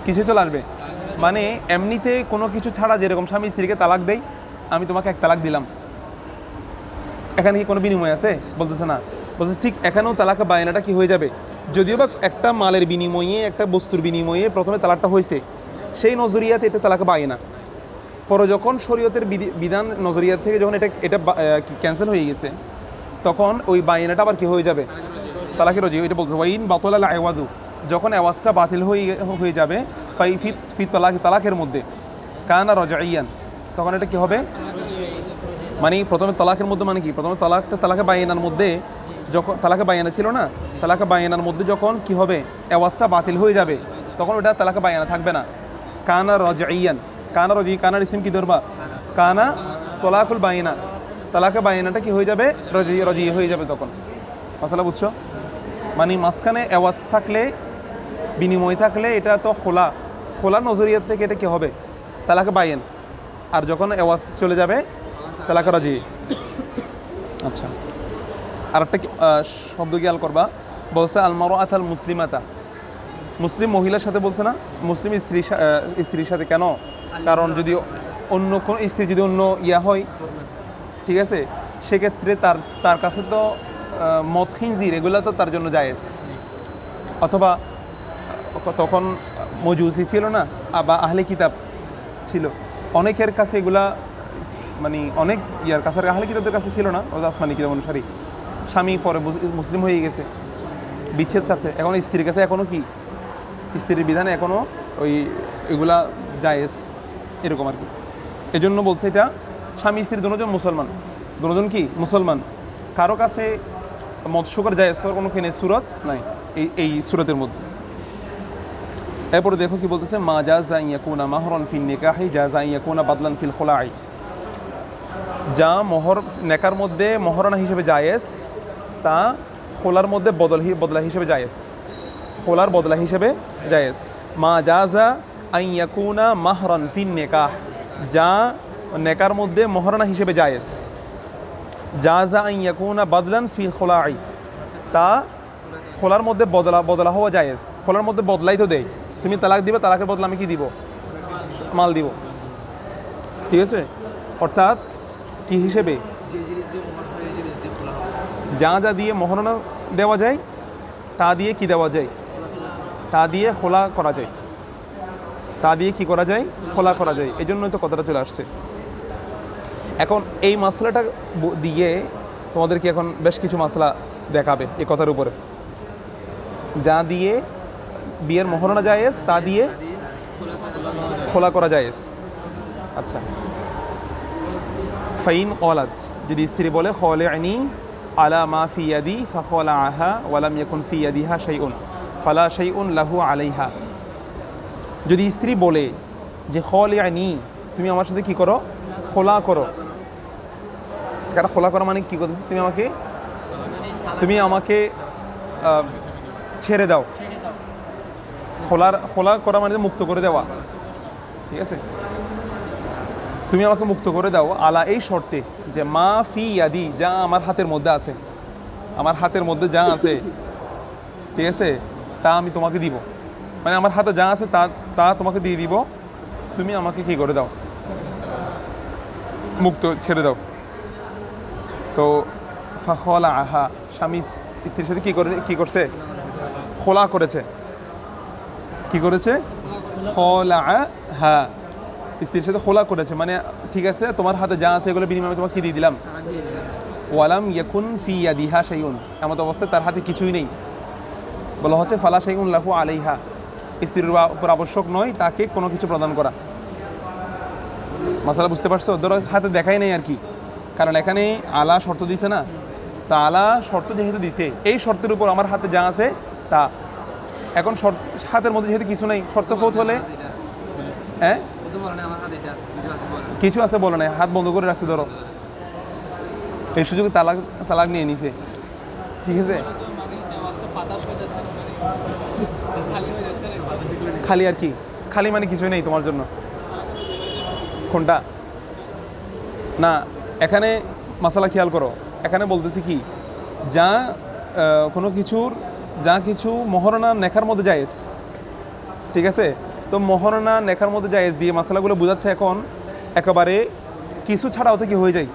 কিসে চলে আসবে? মানে এমনিতে কোনো কিছু ছাড়া যেরকম স্বামী স্ত্রীকে তালাক দেয়, আমি তোমাকে এক তালাক দিলাম, এখানে কি কোনো বিনিময় আছে? বলতেছে না। বলছে ঠিক এখানেও তালাকে বায়ানাটা কি হয়ে যাবে? যদিও বা একটা মালের বিনিময়ে, একটা বস্তুর বিনিময়ে প্রথমে তালাকটা হয়েছে, সেই নজরিয়াতে এটা তালাকে বায়ানা। পরে যখন শরীয়তের বিধান নজরিয়াত থেকে যখন এটা ক্যান্সেল হয়ে গেছে, তখন ওই বায়ানাটা আবার কি হয়ে যাবে? তালাকে রজি। এটা বলছে ওয়াইন বাতল আল আওয়াদু, যখন আওয়াজটা বাতিল হয়ে যাবে, ফি তালাকের মধ্যে কানা রজাইয়ান, তখন এটা কি হবে? মানে প্রথমে তালাকের মধ্যে মানে কি? প্রথমে তালাকে বায়ানার মধ্যে, যখন তালাকে বায়ানা ছিল না, তালাকে বায়ানার মধ্যে যখন কি হবে? আওয়াজটা বাতিল হয়ে যাবে, তখন ওটা তালাকে বায়ানা থাকবে না। কানা রজাইয়ান, কানা রজি, কানার ইসিম কি ধরবা? কানা তলাকুল বায়ানা, তালাকে বায়ানাটা কি হয়ে যাবে? রজি হয়ে যাবে তখন। মাসালা বুঝছো? মানে মাঝখানে আওয়াজ থাকলে, বিনিময় থাকলে, এটা তো খোলা নজরিয়ার থেকে এটা কি হবে? তালাকে বায়ান। আর যখন আওয়াজ চলে যাবে, তালাকে রজি। আচ্ছা, আর একটা শব্দ খেয়াল করবা, বলছে আল মুসলিমাতা, মুসলিম মহিলার সাথে বলছে না, মুসলিম স্ত্রীর সাথে। কেন? কারণ যদি অন্য কোন স্ত্রী যদি অন্য হয়, ঠিক আছে, সেক্ষেত্রে তার কাছে তো মদ খিনজির এগুলো তো তার জন্য জায়েজ। অথবা তখন মজুসি ছিল না, বা আহলে কিতাব ছিল, অনেকের কাছে এগুলা, মানে অনেক কাছে, আহলে কিতাবদের কাছে ছিল না, ওদের আসমানি কিতাব অনুসারী। স্বামী পরে মুসলিম হয়ে গেছে, বিচ্ছেদ চাচ্ছে, এখন স্ত্রীর কাছে এখনও কি, স্ত্রীর বিধানে এখনও এগুলা জায়েজ, এরকম আর কি। এই জন্য বলছে এটা স্বামী স্ত্রী দুজন মুসলমান, দুজন কি মুসলমান, কারো কাছে মৎস্যকর জায়েজ হওয়ার কোনো সুরত নাই এই সুরতের মধ্যে। এরপরে দেখো কি বলতেছে, মা জাযা ইয়াকুনা মাহরান ফিন নিকাহি জাযা ইয়াকুনা বাদলান ফিল খুলাই, যা মোহর নেকার মধ্যে মহরানা হিসেবে জায়েজ, তা খোলার মধ্যে বদলা হিসেবে জায়েজ, খোলার বদলা হিসেবে জায়েজ। মা জাযা ইয়াকুনা মাহরান ফিন নিকাহ, যা নেকার মধ্যে মহরানা হিসেবে জায়েজ, জাযা ইয়াকুনা বাদলান ফিল খুলাই, তা খোলার মধ্যে বদলা হওয়া জায়েজ। খোলার মধ্যে বদলাই তো দেয়, তুমি তালাক দিবে, তালাকের বদলা আমি কি দিব? মাল দিব, ঠিক আছে? অর্থাৎ কি হিসেবে? যা দিয়ে মহরানা দেওয়া যায়, তা দিয়ে কি দেওয়া যায়? তা দিয়ে খোলা করা যায়, তা দিয়ে কি করা যায়? খোলা করা যায়। এই জন্যই তো কথাটা চলে আসছে। এখন এই মশলাটা দিয়ে তোমাদেরকে এখন বেশ কিছু মশলা দেখাবে এই কথার উপরে। যা দিয়ে বিয়ের মহরানা জায়েজ, তা দিয়ে খোলা করা জায়েজ। আচ্ছা, ফাইন ওয়ালাদ, যদি স্ত্রী বলে খলিআনি আলা মা ফি ইয়াদি ফাখলাআহা ওয়া লাম ইয়াকুন ফি ইয়াদিহা শাইউন ফালা শাইউন লাহু আলাইহা, যদি স্ত্রী বলে যে খলিআনি, তুমি আমার সাথে কি করো? খোলা করো। এটা খোলা করা মানে কি করতেছে? তুমি আমাকে ছেড়ে দাও, খোলা করা মানে মুক্ত করে দেওয়া, ঠিক আছে? তুমি আমাকে মুক্ত করে দাও আলা এই শর্তে যে মা ফি ইয়াদি, যা আমার হাতের মধ্যে আছে, আমার হাতের মধ্যে যা আছে, ঠিক আছে, তা আমি তোমাকে দিব। মানে আমার হাতে যা আছে তা তোমাকে দিয়ে দিব, তুমি আমাকে কি করে দাও, মুক্ত ছেড়ে দাও। তো ফাখলা আহা, স্বামী স্ত্রীর সাথে কি করছে? খোলা করেছে। কি করেছে? খলা আহা, স্ত্রীর সাথে খোলা করেছে। মানে ঠিক আছে, তোমার হাতে যা আছে এগুলো বিনিময়ে তোমাকে দিয়ে দিলাম। ওয়ালাম ইয়াকুন ফি ইয়াদিহা শাইউন, এমন অবস্থায় তার হাতে কিছুই নেই। বলা হচ্ছে ফালা শাইউন লাহু আলাইহা, স্ত্রীর উপর আবশ্যক নয় তাকে কোনো কিছু প্রদান করা। মাসালা বুঝতে পারছো? ধরো হাতে দেখাই নেই আর কি, কারণ এখানে আলা শর্ত দিছে না, তা আলা শর্ত যেহেতু দিছে, এই শর্তের উপর আমার হাতে যা আছে তা। এখন হাতের মধ্যে যেহেতু কিছু নেই, শর্ত ফৌত হলে হ্যাঁ কিছু আছে বলে নাই, হাত বন্ধ করে রাখছে, ধরো এই সুযোগে তালাক নিয়ে নিছে, ঠিক আছে? খালি আর কি, খালি মানে কিছুই নেই তোমার জন্য। কোনটা না, এখানে মাসালা খেয়াল করো, এখানে বলতেছি কি, যা কিছু মহারণা নেখার মধ্যে জায়েজ, ঠিক আছে? তো মহারণা নেখার মধ্যে জায়েজ দিয়ে মাসালাগুলো বোঝাচ্ছে। এখন একেবারে কিছু ছাড়াও তো কি হয়ে যায়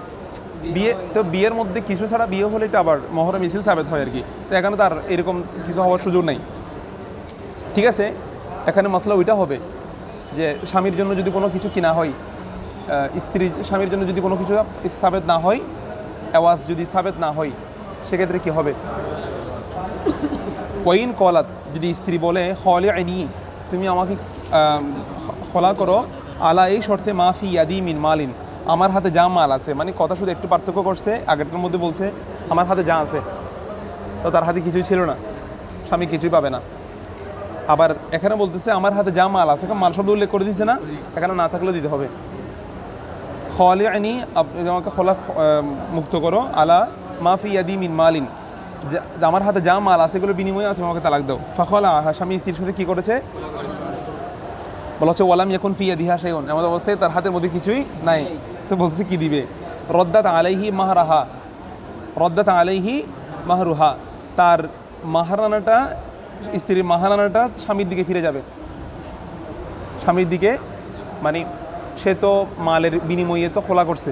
বিয়ে, তো বিয়ের মধ্যে কিছু ছাড়া বিয়ে হলে এটা আবার মহরম মিছিল সাবেত হয় আর কি। তো এখানে তার এরকম কিছু হওয়ার সুযোগ নেই, ঠিক আছে? এখানে মাসলা ওইটা হবে যে স্বামীর জন্য যদি কোনো কিছু কিনা হয়, স্বামীর জন্য যদি কোনো কিছু সাবেত না হয়, আওয়াজ যদি সাবেত না হয়, সেক্ষেত্রে কি হবে? ওয়াইন কলাত, যদি স্ত্রী বলে খলে আইনি, তুমি আমাকে খোলা করো আলা এই শর্তে মাফি ইয়াদি মিন মালিন, আমার হাতে যা মাল আছে। মানে কথা শুধু একটু পার্থক্য করছে, আগেরটার মধ্যে বলছে আমার হাতে যা আছে, তো তার হাতে কিছুই ছিল না, স্বামী কিছুই পাবে না। আবার এখানে বলতেছে আমার হাতে যা মাল আছে, মাল শব্দ উল্লেখ করে দিচ্ছে না, এখানে না থাকলেও দিতে হবে। খলে আইনি, আমাকে খোলা মুক্ত করো আলা মাফি ইয়াদি মিন মালিন, আমার হাতে যা মাল আছে এগুলো বিনিময়ে তুমি আমাকে তালাক দাও। ফাখলা আহা, স্বামী স্ত্রীর সাথে কি করেছে? বলা হচ্ছে ওয়ালাম ইয়াকুন ফি ইয়াদিহা শাইউন, এমন অবস্থায় তার হাতের মধ্যে কিছুই নাই। তো বলছে কি দিবে? রদ্দাত আলাইহি মাহরাহা, রদ্দাত আলাইহি মাহরুহা, তার মাহারানাটা, স্ত্রীর মাহারানাটা স্বামীর দিকে ফিরে যাবে। স্বামীর দিকে মানে সে তো মালের বিনিময়ে তো খোলা করছে,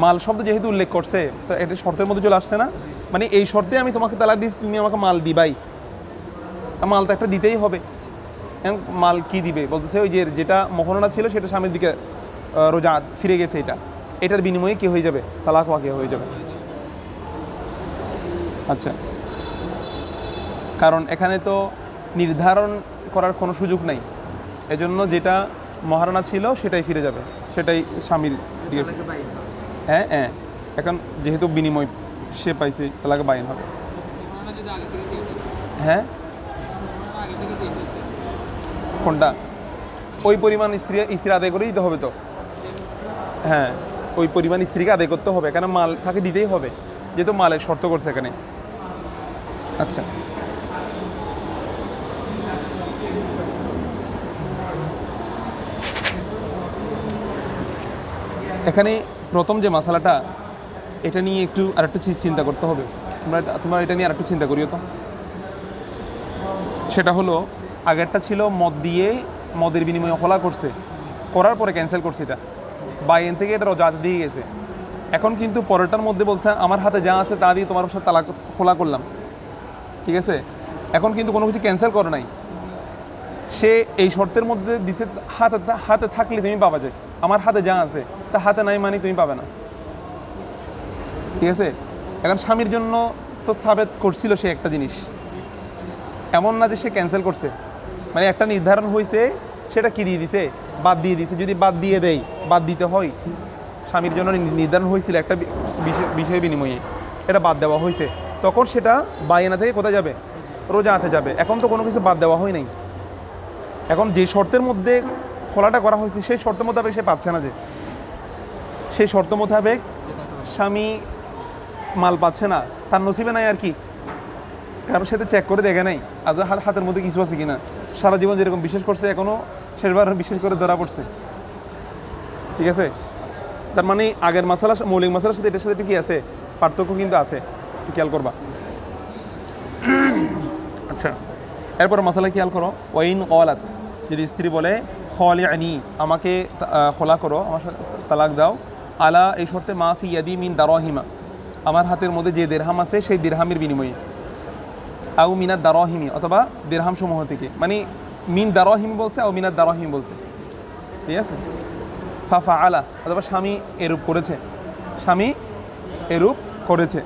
মাল শব্দ যেহেতু উল্লেখ করছে, তো এটা শর্তের মধ্যে চলে আসছে না। মানে এই শর্তে আমি তোমাকে তালাক দিচ্ছি, তুমি আমাকে মাল দিবাই, মাল তো একটা দিতেই হবে। মাল কি দিবে? বলতেছে ওই যেটা মহরণা ছিল সেটা স্বামীর দিকে রোজা ফিরে গেছে, এটার বিনিময়ে কি হয়ে যাবে? তালাক ওয়াকিয়া হয়ে যাবে। আচ্ছা, কারণ এখানে তো নির্ধারণ করার কোনো সুযোগ নাই, এজন্য যেটা মহারণা ছিল সেটাই ফিরে যাবে, সেটাই স্বামীর দিকে। হ্যাঁ হ্যাঁ, এখন যেহেতু বিনিময় সে পাইছে, তালাকে বাইন হবে। হ্যাঁ, কোনটা? ওই পরিমাণ স্ত্রী আদায় করে দিতে হবে তো। হ্যাঁ, ওই পরিমাণ স্ত্রীকে আদায় করতে হবে, কেন মাল তাকে দিতেই হবে, যেহেতু মালের শর্ত করছে এখানে। আচ্ছা, এখানে প্রথম যে মশালাটা, এটা নিয়ে একটু আরেকটু চিন্তা করতে হবে। তোমরা এটা নিয়ে আরেকটু চিন্তা করিও তো। সেটা হলো, আগেরটা ছিল মদের বিনিময়ে খোলা করছে, করার পরে ক্যান্সেল করছে, এটা বাইন থেকে এটা রজাত দিয়ে গেছে। এখন কিন্তু পরেরটার মধ্যে বলছে আমার হাতে যা আছে তা দিয়ে তোমার সাথে তালাক খোলা করলাম, ঠিক আছে? এখন কিন্তু কোনো কিছু ক্যান্সেল করে নাই, সে এই শর্তের মধ্যে দিছে হাতে থাকলে তুমি পাবা, যে আমার হাতে যা আছে তা হাতে নাই মানে তুমি পাবে না, ঠিক আছে? এখন স্বামীর জন্য তো সাবেত করছিল সে একটা জিনিস, এমন না যে সে ক্যান্সেল করছে। মানে একটা নির্ধারণ হয়েছে, সেটা কি দিয়ে দিছে? বাদ দিয়ে দিছে। যদি বাদ দিয়ে দেয়, বাদ দিতে হয়, স্বামীর জন্য নির্ধারণ হয়েছিল একটা বিষয় বিনিময়ে, এটা বাদ দেওয়া হয়েছে, তখন সেটা বায়না থেকে কোথায় যাবে? রোজাতে যাবে। এখন তো কোনো কিছু বাদ দেওয়া হয় নাই, এখন যে শর্তের মধ্যে খোলাটা করা হয়েছে সেই শর্ত মোতাবেক সে পাচ্ছে না, যে সেই শর্ত মোতাবেক স্বামী মাল পাচ্ছে না, তার নসিবে নাই আর কি, কারণ সে তো চেক করে দেখে নাই আজ হাতের মধ্যে কিছু আছে কিনা। সারা জীবন যেরকম বিশ্বাস করছে এখনও শেষবার বিশেষ করে ধরা পড়ছে। ঠিক আছে, তার মানে আগের মাসালা মৌলিক মাসালার সাথে এটার সাথে একটু কি আছে, পার্থক্য কিন্তু আছে, খেয়াল করবা। আচ্ছা, এরপর মশালা খেয়াল করো, ওয়াইন কওয়ালাত, যদি স্ত্রী বলে খলিআনি, আমাকে খোলা করো, আমার সাথে তালাক দাও, আলা এই শর্তে মা ফি ইয়াদি মিন দারাহিমা, আমার হাতের মধ্যে যে দিরহাম আছে সেই দিরহামের বিনিময়ে, আউ মিনাত দারাহিমি, অথবা দিরহাম সমূহ থেকে, মানে মিন দারাহিম বলছে আউ মিনাত দারাহিম বলছে। ঠিক আছে, ফাফা আলা, অথবা স্বামী এরূপ করেছে, স্বামী এরূপ করেছে।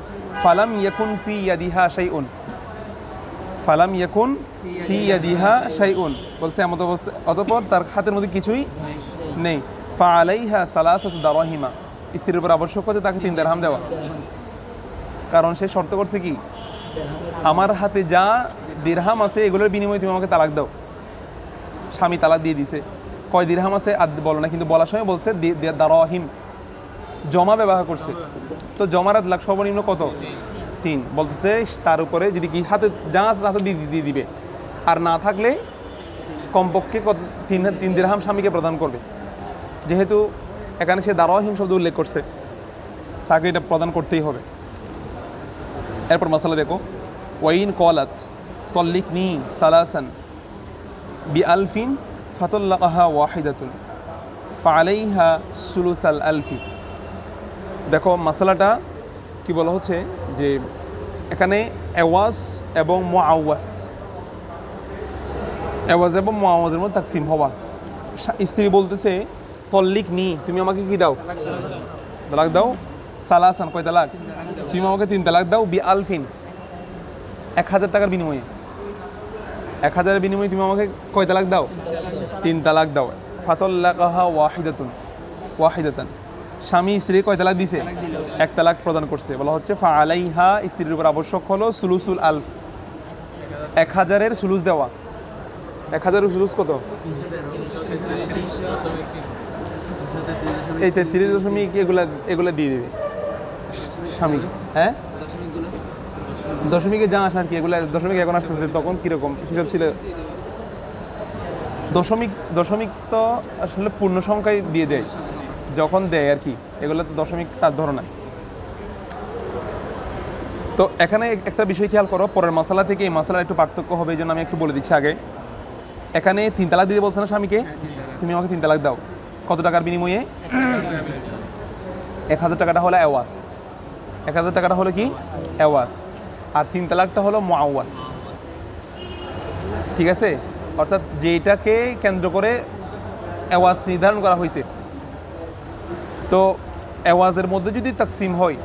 ফালাম ইয়াকুন ফি ইয়াদিহা শাইউন, ফালাম ইয়াকুন ফি ইয়াদিহা শাইউন বলছে এমত অবস্থা, অতঃপর তার হাতের মধ্যে কিছুই নেই। ফা আলাইহা সালাসাতু দারাহিমা, স্ত্রীর উপর আবশ্যক হচ্ছে তাকে 3 দিরহাম দেওয়া, কারণ সে শর্ত করছে কি, আমার হাতে যা দিরহাম আছে এগুলোর বিনিময়ে তুমি আমাকে তালাক দাও। স্বামী তালাক দিয়ে দিছে, কয় দিরহাম আছে আর বলো না, কিন্তু বলার সময় বলছে দারাহিম, জমা ব্যবহার করছে। তো জমার লাখ সর্বনিম্ন কত? 3। বলতেছে তার উপরে যদি কি হাতে যা আছে তাতে দিয়ে দিবে, আর না থাকলে কমপক্ষে কত 3 দিরহাম স্বামীকে প্রদান করবে। যেহেতু এখানে সে দারাহিম শব্দ উল্লেখ করছে, তাকে এটা প্রদান করতেই হবে। এরপর মাসালা দেখো, ওয়াইন কওয়ালাত তল্লিকনি সালাসান বিআলফিন ফাতাল্লাকাহা ওয়াহিদাতুন ফাআলাইহা সুলুসাল আলফি। দেখো মাসালাটা কি বলা হচ্ছে যে এখানে এওয়াজ এবং মুআওয়াজ, এওয়াজ এবং মুআওয়াজের মধ্যে তাকসিম হওয়া। স্ত্রী বলতেছে তল্লিকনি, তুমি আমাকে কি দাও, তালাক দাও, সালাসান, কয় তালাক, তুমি আমাকে 3 তালাক দাও, বিআলফিন 1000 টাকার বিনিময়ে, 1000 বিনিময়ে তুমি আমাকে কয় তালাক দাও, 3 তালাক দাও। ফাতাল্লাকাহা ওয়াহিদাতান, স্বামী স্ত্রী কয় তালাক দিছে, 1 তালাক প্রদান করছে। বলা হচ্ছে ফাআলাইহা, স্ত্রীর উপর আবশ্যক হলো সুলুসুল আলফ, 1000-এর সুলুস দেওয়া। 1000-এর সুলুস কত? এই 33 এগুলা দিয়ে দেবে স্বামী। হ্যাঁ, দশমিকে যা আসে আর কি, এগুলা দশমিক এখন আসতেছে, তখন কীরকম সেসব ছিল। দশমিক তো আসলে পূর্ণ সংখ্যায় দিয়ে দেয় যখন দেয় আর কি, এগুলো তো দশমিক তার ধরনা। তো এখানে একটা বিষয় খেয়াল করো, পরের মশালা থেকে এই মশালার একটু পার্থক্য হবে, এই জন্য আমি একটু বলে দিচ্ছি আগে। এখানে 3 তালাক দিতে বলছে না স্বামীকে, তুমি আমাকে 3 তালাক দাও, কত টাকার বিনিময়ে? 1000 টাকাটা হলো এওয়াজ, 1000 টাকাটা হলো কি এওয়াজ, আর 3 তালাকটা হলো মুআওয়াজ। ঠিক আছে, অর্থাৎ যেটাকে কেন্দ্র করে এওয়াজ নির্ধারণ করা হয়েছে। তো এওয়াজের মধ্যে যদি তাকসিম হয়,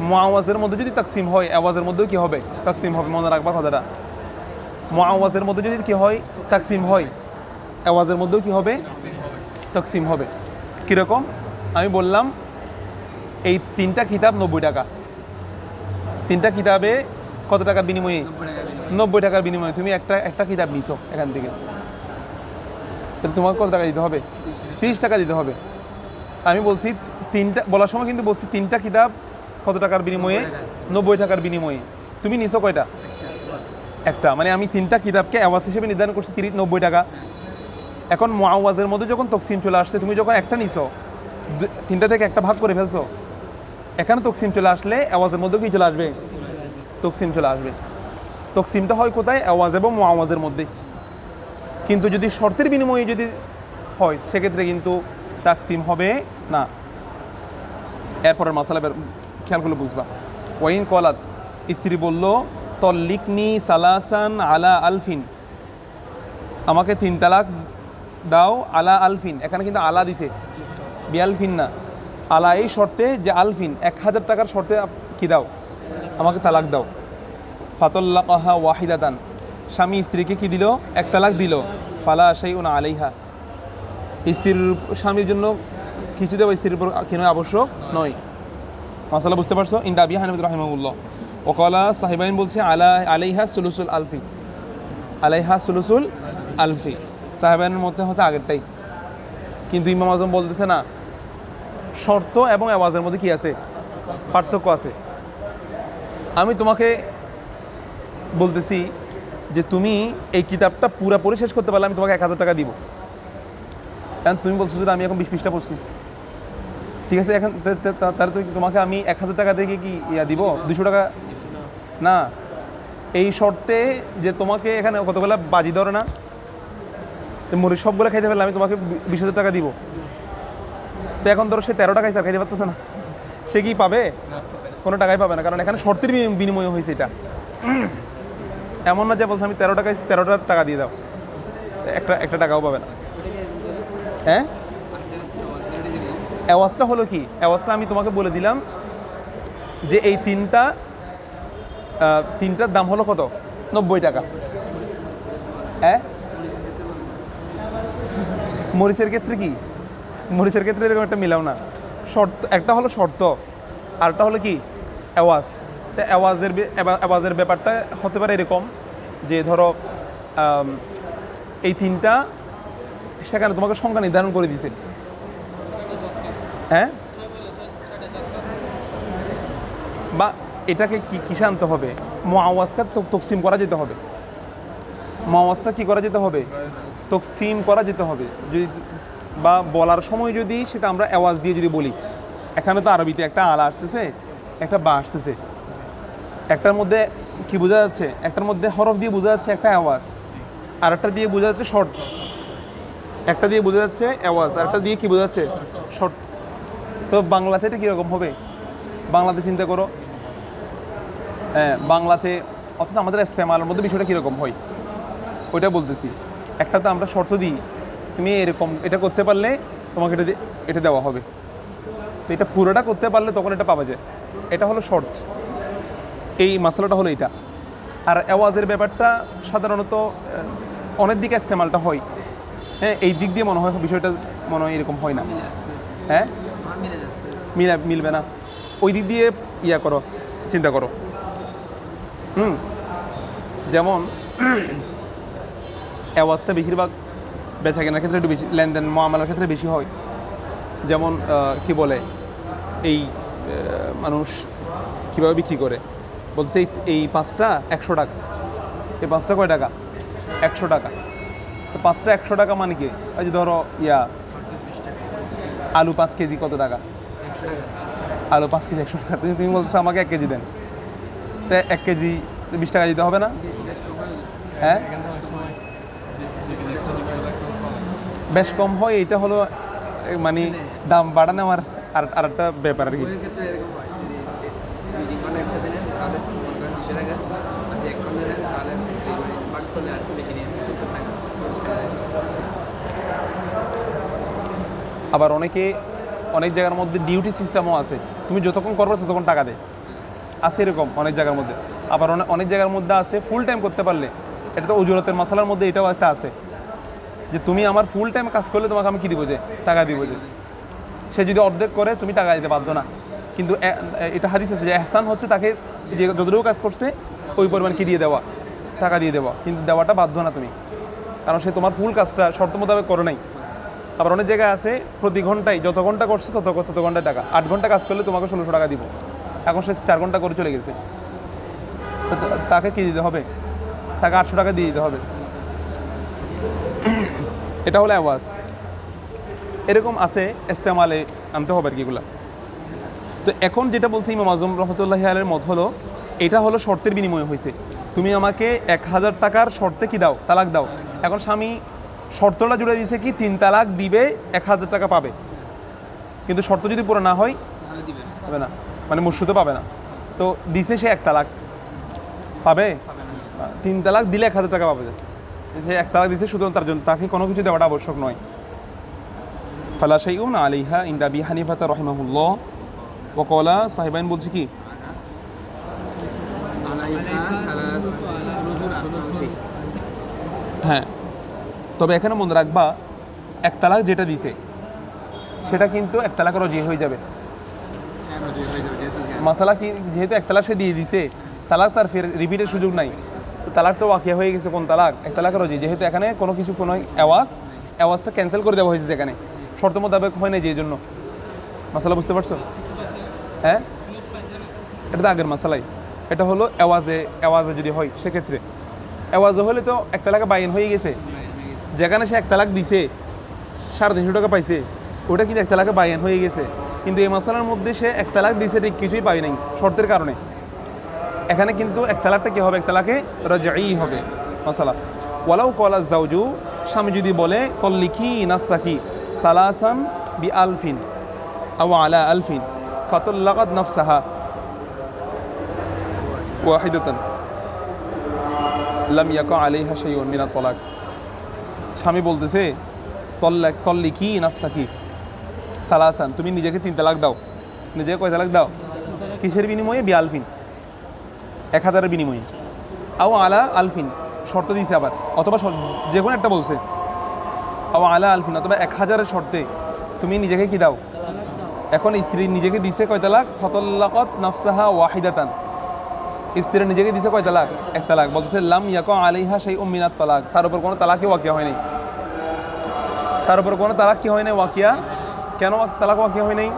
মুআওয়াজের মধ্যে যদি তাকসিম হয়, এওয়াজের মধ্যেও কি হবে, তাকসিম হবে। মনে রাখবা কথাটা, মুআওয়াজের মধ্যে যদি কি হয়, তাকসিম হয়, এওয়াজের মধ্যেও কি হবে, তাকসিম হবে। কীরকম আমি বললাম, এই 3টা কিতাব 90 টাকা, 3টা কিতাবে কত টাকার বিনিময়ে? 90 টাকার বিনিময়ে তুমি একটা কিতাব নিছো এখান থেকে, তাহলে তোমাকে কত টাকা দিতে হবে? 30 টাকা দিতে হবে। আমি বলছি 3টা, বলার সময় কিন্তু বলছি 3টা কিতাব কত টাকার বিনিময়ে? 90 টাকার বিনিময়ে। তুমি নিছো কয়টা? একটা, মানে আমি 3টা কিতাবকে আওয়াজ হিসেবে নির্ধারণ করছি 90 টাকা। এখন মুআওয়াজের মধ্যে যখন তকসিম চলে আসছে, তুমি যখন একটা নিছো, 3টা থেকে একটা ভাগ করে ফেলছো, এখানে তকসিম চলে আসলে আওয়াজের মধ্যে কি চলে আসবে? তকসিম চলে আসবে। তকসিমটা হয় কোথায়? আওয়াজ এবং মুআওয়াজের মধ্যে। কিন্তু যদি শর্তের বিনিময়ে যদি হয়, সেক্ষেত্রে কিন্তু তাকসিম হবে না। এরপরের মাসালা খেয়াল করলে বুঝবা। ওয়াইন কওয়ালাত, স্ত্রী বলল তল্লিকনি সালাসান আলা আলফিন, আমাকে 3 তালাক দাও, আলা আলফিন, এখানে কিন্তু আলা দিছে, বিআলফিন না, আলা এই শর্তে যে আলফিন 1000 টাকার শর্তে কি দাও, আমাকে তালাক দাও। ফাতাল্লাকাহা ওয়াহিদাতান, স্বামী স্ত্রীকে কি দিল? 1 তালাক দিল। ফালা শাইউন আলাইহা, স্বামীর জন্য কিছু দেওয়া স্ত্রীর উপর কেন আবশ্যক নয়। মাসালা বুঝতে পারছো? ইনদা আবি হানিফা রাহিমাহুল্লাহ ওয়াকালা সাহিবাইন বলছে আলাইহা সুলুসুল আলফি, আলাইহা সুলুসুল আলফি, সাহিবাইনের মধ্যে হচ্ছে আগেরটাই। কিন্তু ইমাম আজম বলতেছে না, শর্ত এবং আওয়াজের মধ্যে কি আছে? পার্থক্য আছে। আমি তোমাকে বলতেছি যে তুমি এই কিতাবটা পুরোপুরি শেষ করতে পারলে আমি তোমাকে 1,000 টাকা দিব। কারণ তুমি বলছো যে আমি এখন 20 পৃষ্ঠা পড়ছি, ঠিক আছে, এখন তাহলে তোমাকে আমি 1,000 টাকা থেকে কি দিব 200 টাকা না। এই শর্তে যে তোমাকে এখানে কতগুলো বাজি ধরে না, মরিচ সবগুলো খাইতে পারলে আমি তোমাকে 20,000 টাকা দিব। তো এখন ধরো সে 13 টাকায় স্যার খাইতে পারতেছে না, সে কি পাবে? কোনো টাকাই পাবে না, কারণ এখানে শর্তের বিনিময় হয়েছে এটা। এমন না যে বলছে আমি 13 টাকা দিয়ে দাও, একটা টাকাও পাবে না। হ্যাঁ, অ্যাওয়াজটা হলো কি? অ্যাওয়াজটা আমি তোমাকে বলে দিলাম যে এই তিনটার দাম হলো কত? 90 টাকা। হ্যাঁ, মরিচের ক্ষেত্রে কি? মরিচের ক্ষেত্রে এরকম একটা মিলাও না। শর্ত একটা হলো শর্ত, আরটা হলো কি? অ্যাওয়াজ। তো অ্যাওয়াজের ব্যাপারটা হতে পারে এরকম যে ধরো এই তিনটা সেখানে তোমাকে সংখ্যা নির্ধারণ করে দিছে। হ্যাঁ, বা এটাকে কিসে আনতে হবে? মুআওয়াজকে তকসিম করা যেতে হবে। মুআওয়াজটা কি করা যেতে হবে? তকসিম করা যেতে হবে। যদি বা বলার সময় যদি সেটা আমরা আওয়াজ দিয়ে যদি বলি, এখানে তো আরবিতে একটা আলা আসতেছে, একটা বা আসতেছে, একটার মধ্যে কি বোঝা যাচ্ছে? একটার মধ্যে হরফ দিয়ে বোঝা যাচ্ছে একটা আওয়াজ, আর একটা দিয়ে বোঝা যাচ্ছে শর্ট। একটা দিয়ে বোঝা যাচ্ছে আওয়াজ, আর একটা দিয়ে কি বোঝা যাচ্ছে? শর্ট। তো বাংলাতে এটা কীরকম হবে? বাংলাতে চিন্তা করো, বাংলাতে অর্থাৎ আমাদের ইস্তেমালের মধ্যে বিষয়টা কীরকম হয় ওইটা বলতেছি। একটা তো আমরা শর্ত দিই, তুমি এরকম এটা করতে পারলে তোমাকে এটা দেওয়া হবে। তো এটা পুরোটা করতে পারলে তখন এটা পাওয়া যায়, এটা হলো শর্ত। এই মশলাটা হলো এটা। আর আওয়াজের ব্যাপারটা সাধারণত অনেক দিকে ইস্তেমালটা হয়। হ্যাঁ, এই দিক দিয়ে মনে হয় বিষয়টা মনে হয় এরকম হয় না। হ্যাঁ, মিলবে না। ওই দিক দিয়ে করো, চিন্তা করো। যেমন আওয়াজটা বেশিরভাগ বেচা কেনার ক্ষেত্রে একটু বেশি, লেনদেন মুআমালার ক্ষেত্রে বেশি হয়। যেমন কি বলে এই মানুষ কীভাবে বিক্রি করে বলছে এই 5টা 100 টাকা, এই 5টা কয় টাকা? 100 টাকা। তো 5টা 100 টাকা মানে কি? ওই যে ধরো আলু 5 কেজি কত টাকা? আলু 5 কেজি 100 টাকা। তুমি বলছো আমাকে 1 কেজি দেন, তো 1 কেজি 20 টাকা দিতে হবে না? হ্যাঁ, বেশ কম হয়। এটা হলো মানে দাম বাড়ানো আর একটা ব্যাপার আর কি। আবার অনেক জায়গার মধ্যে ডিউটি সিস্টেমও আছে, তুমি যতক্ষণ করবে ততক্ষণ টাকা দেয়, আছে এরকম অনেক জায়গার মধ্যে। আবার অনেক জায়গার মধ্যে আছে ফুল টাইম করতে পারলে, এটা তো উজরতের মাসালার মধ্যে এটাও একটা আছে যে তুমি আমার ফুল টাইম কাজ করলে তোমাকে আমি কী দিব? যে টাকা দিব। যে সে যদি অর্ধেক করে তুমি টাকা দিতে বাধ্য না। কিন্তু এটা হাদিস আছে যে এহসান হচ্ছে তাকে যে যতটুকু কাজ করছে ওই পরিমাণ কি দিয়ে দেওয়া, টাকা দিয়ে দেওয়া, কিন্তু দেওয়াটা বাধ্য না তুমি, কারণ সে তোমার ফুল কাজটা শর্ত মোতাবেক করে নাই। আবার অনেক জায়গায় আছে প্রতি ঘন্টায় যত ঘন্টা করছে তত ঘন্টায় টাকা। 8 ঘন্টা কাজ করলে তোমাকে 1600 টাকা দিব, এখন সে 4 ঘন্টা করে চলে গেছে, তাকে কি দিতে হবে? তাকে 800 টাকা দিয়ে দিতে হবে। এটা হলো আওয়াজ। এরকম আছে, ইস্তেমালে আনতে হবে আর কিগুলা। তো এখন যেটা বলছি ইমাম আজম রহমতুল্লাহি আলাইহির মত হলো এটা হলো শর্তের বিনিময় হয়েছে। তুমি আমাকে 1000 টাকার শর্তে কি দাও? তালাক দাও। এখন স্বামী শর্তটা জুড়ে দিয়েছে কি 3 তালাক দিবে, 1000 টাকা পাবে। কিন্তু শর্ত যদি পুরো না হয় পাবে না, মানে মুর্শিদও পাবে না। তো দিছে সে 1 তালাক, পাবে? 3 তালাক দিলে 1000 টাকা পাবে। সে 1 তালাক দিছে, সুতরাং তার জন্য তাকে কোনো কিছু দেওয়াটা আবশ্যক নয়। ফালা শাইউন আলাইহা ইনদা আবি হানিফা রাহিমাহুল্লাহ ওয়া ক্বালা সাহিবাইন বলছে কি হ্যাঁ, তবে এখানে মনে রাখবা 1 তালাক যেটা দিছে সেটা কিন্তু 1 তালাক রজি হয়ে যাবে। মাসালা কি, যেহেতু 1 তালাক সে দিয়ে দিছে, তালাক তার ফের রিপিটের সুযোগ নাই। তো তালাক তো ওয়াকিয়া হয়ে গেছে। কোন তালাক? 1 তালাক রজি, যেহেতু এখানে কোনো কিছু কোনো আওয়াজটা ক্যান্সেল করে দেওয়া হয়েছে, এখানে শর্ত মোতাবেক হয় না, যে জন্য। মাসালা বুঝতে পারছো? হ্যাঁ, এটা তো আগের মাসালাই। এটা হলো আওয়াজে যদি হয় সেক্ষেত্রে। এওয়াজও হলে তো 1 তালাকে বাইন হয়ে গেছে। যেখানে সে 1 তালাক দিছে 350 টাকা পাইছে, ওটা কিন্তু 1 তালাকে বাইন হয়ে গেছে। কিন্তু এই মাসালার মধ্যে সে 1 তালাক দিছে ঠিক কিছুই পাই নাই শর্তের কারণে। এখানে কিন্তু 1 তালাকটা কি হবে? 1 তালাকে রাজঈ হবে মাসালা। ওয়ালাউ ক্বালা যাওজু, স্বামী যদি বলে তল্লিকি নাস্তাকি সালাসান বি আলফিন আও আলা আলফিন ফাতাল্লাকাত নাফসাহা ওয়াহিদাতান লাম ইয়াকা আলাইহা শাইউন মিনাত তালাক। স্বামী বলতেছে তল্লিকি নাফসাকি সালাসান, তুমি নিজেকে 3 তালাক দাও। নিজেকে কয় তালাক দাও? কিসের বিনিময়ে? বি আলফিন, 1000-এর বিনিময়ে। আও আলা আলফিন, শর্ত দিয়েছে আবার, অথবা যে কোনো একটা বলছে। আও আলা আলফিন, অথবা 1000-এর শর্তে তুমি নিজেকে কি দাও? এখন স্ত্রী নিজেকে দিছে কয় তালাক? ফাতাল্লাকাত নাফসাহা ওয়াহিদাতান, স্ত্রী নিজেকে দিছে কয় তালাক? 1 তালাক। বলতেছে লাম ইয়াকা আলাইহা শাইউম মিনাত তালাক, তার উপর কোনো তালাকই ওয়াকিয়া হয় নাই। তার উপর কোনো তালাক কি হয় নাই? ওয়াকিয়া। কেন তালাক ওয়াকিয়া হয় নাই?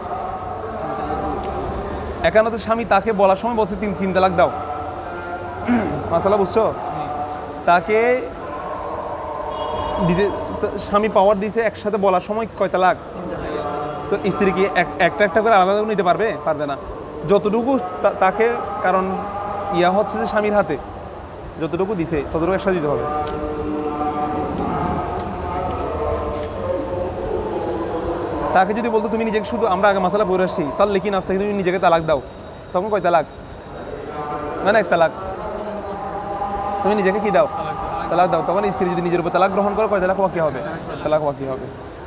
এখানে তো স্বামী তাকে বলার সময় বলছে 3 তালাক দাও। মাসালা বুঝছো? তাকে দিতে স্বামী পাওয়ার দিছে একসাথে বলার সময় কয় তালাক? তো স্ত্রী কি একটা একটা করে আলাদা নিতে পারবে? পারবে না। যতটুকু তাকে, কারণ ইয়া হচ্ছে যে স্বামীর হাতে, যতটুকু দিছে ততটুকু একসাথে দিতে হবে। তাকে যদি বলতো তুমি নিজেকে শুধু, আমরা আগে মাসালা বলে আসছি, তার লিখি নাফসাকে তুমি নিজেকে তালাক দাও, তখন কয় তালাক? মানে 1 তালাক। তুমি নিজেকে কি দাও? তালাক দাও। তখন স্ত্রী যদি নিজের উপর তালাক গ্রহণ করো, কয় তালাক ওয়াকিয়া হবে? তালাক ওয়াকিয়া হবে।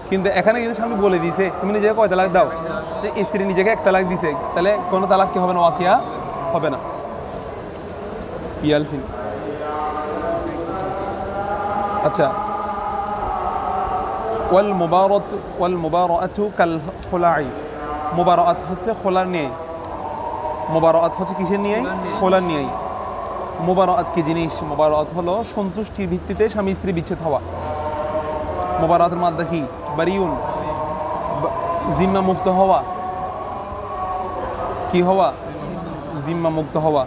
কিন্তু এখানে কিন্তু স্বামী বলে দিয়েছে তুমি নিজেকে কয় তালাক দাও, যে স্ত্রী নিজেকে 1 তালাক দিছে, তাহলে কোনো তালাক কি হবে না? ওয়াকিয়া হবে না। ইয়ালফিন। আচ্ছা, ওয়াল মুবারাআতু কাল খুলাই, মুবারাআত হচ্ছে খোলার নিয়ে। মুবারাআত হচ্ছে কিসের নিয়ে? খোলার নিয়ে। মুবারাআত কি জিনিস? মুবারাআত হলো সন্তুষ্টির ভিত্তিতে স্বামী স্ত্রী বিচ্ছেদ হওয়া। মুবারাআতের মাদ্দা কি? বারিউন, জিম্মা মুক্ত হওয়া। কি হওয়া? জিম্মা মুক্ত হওয়া।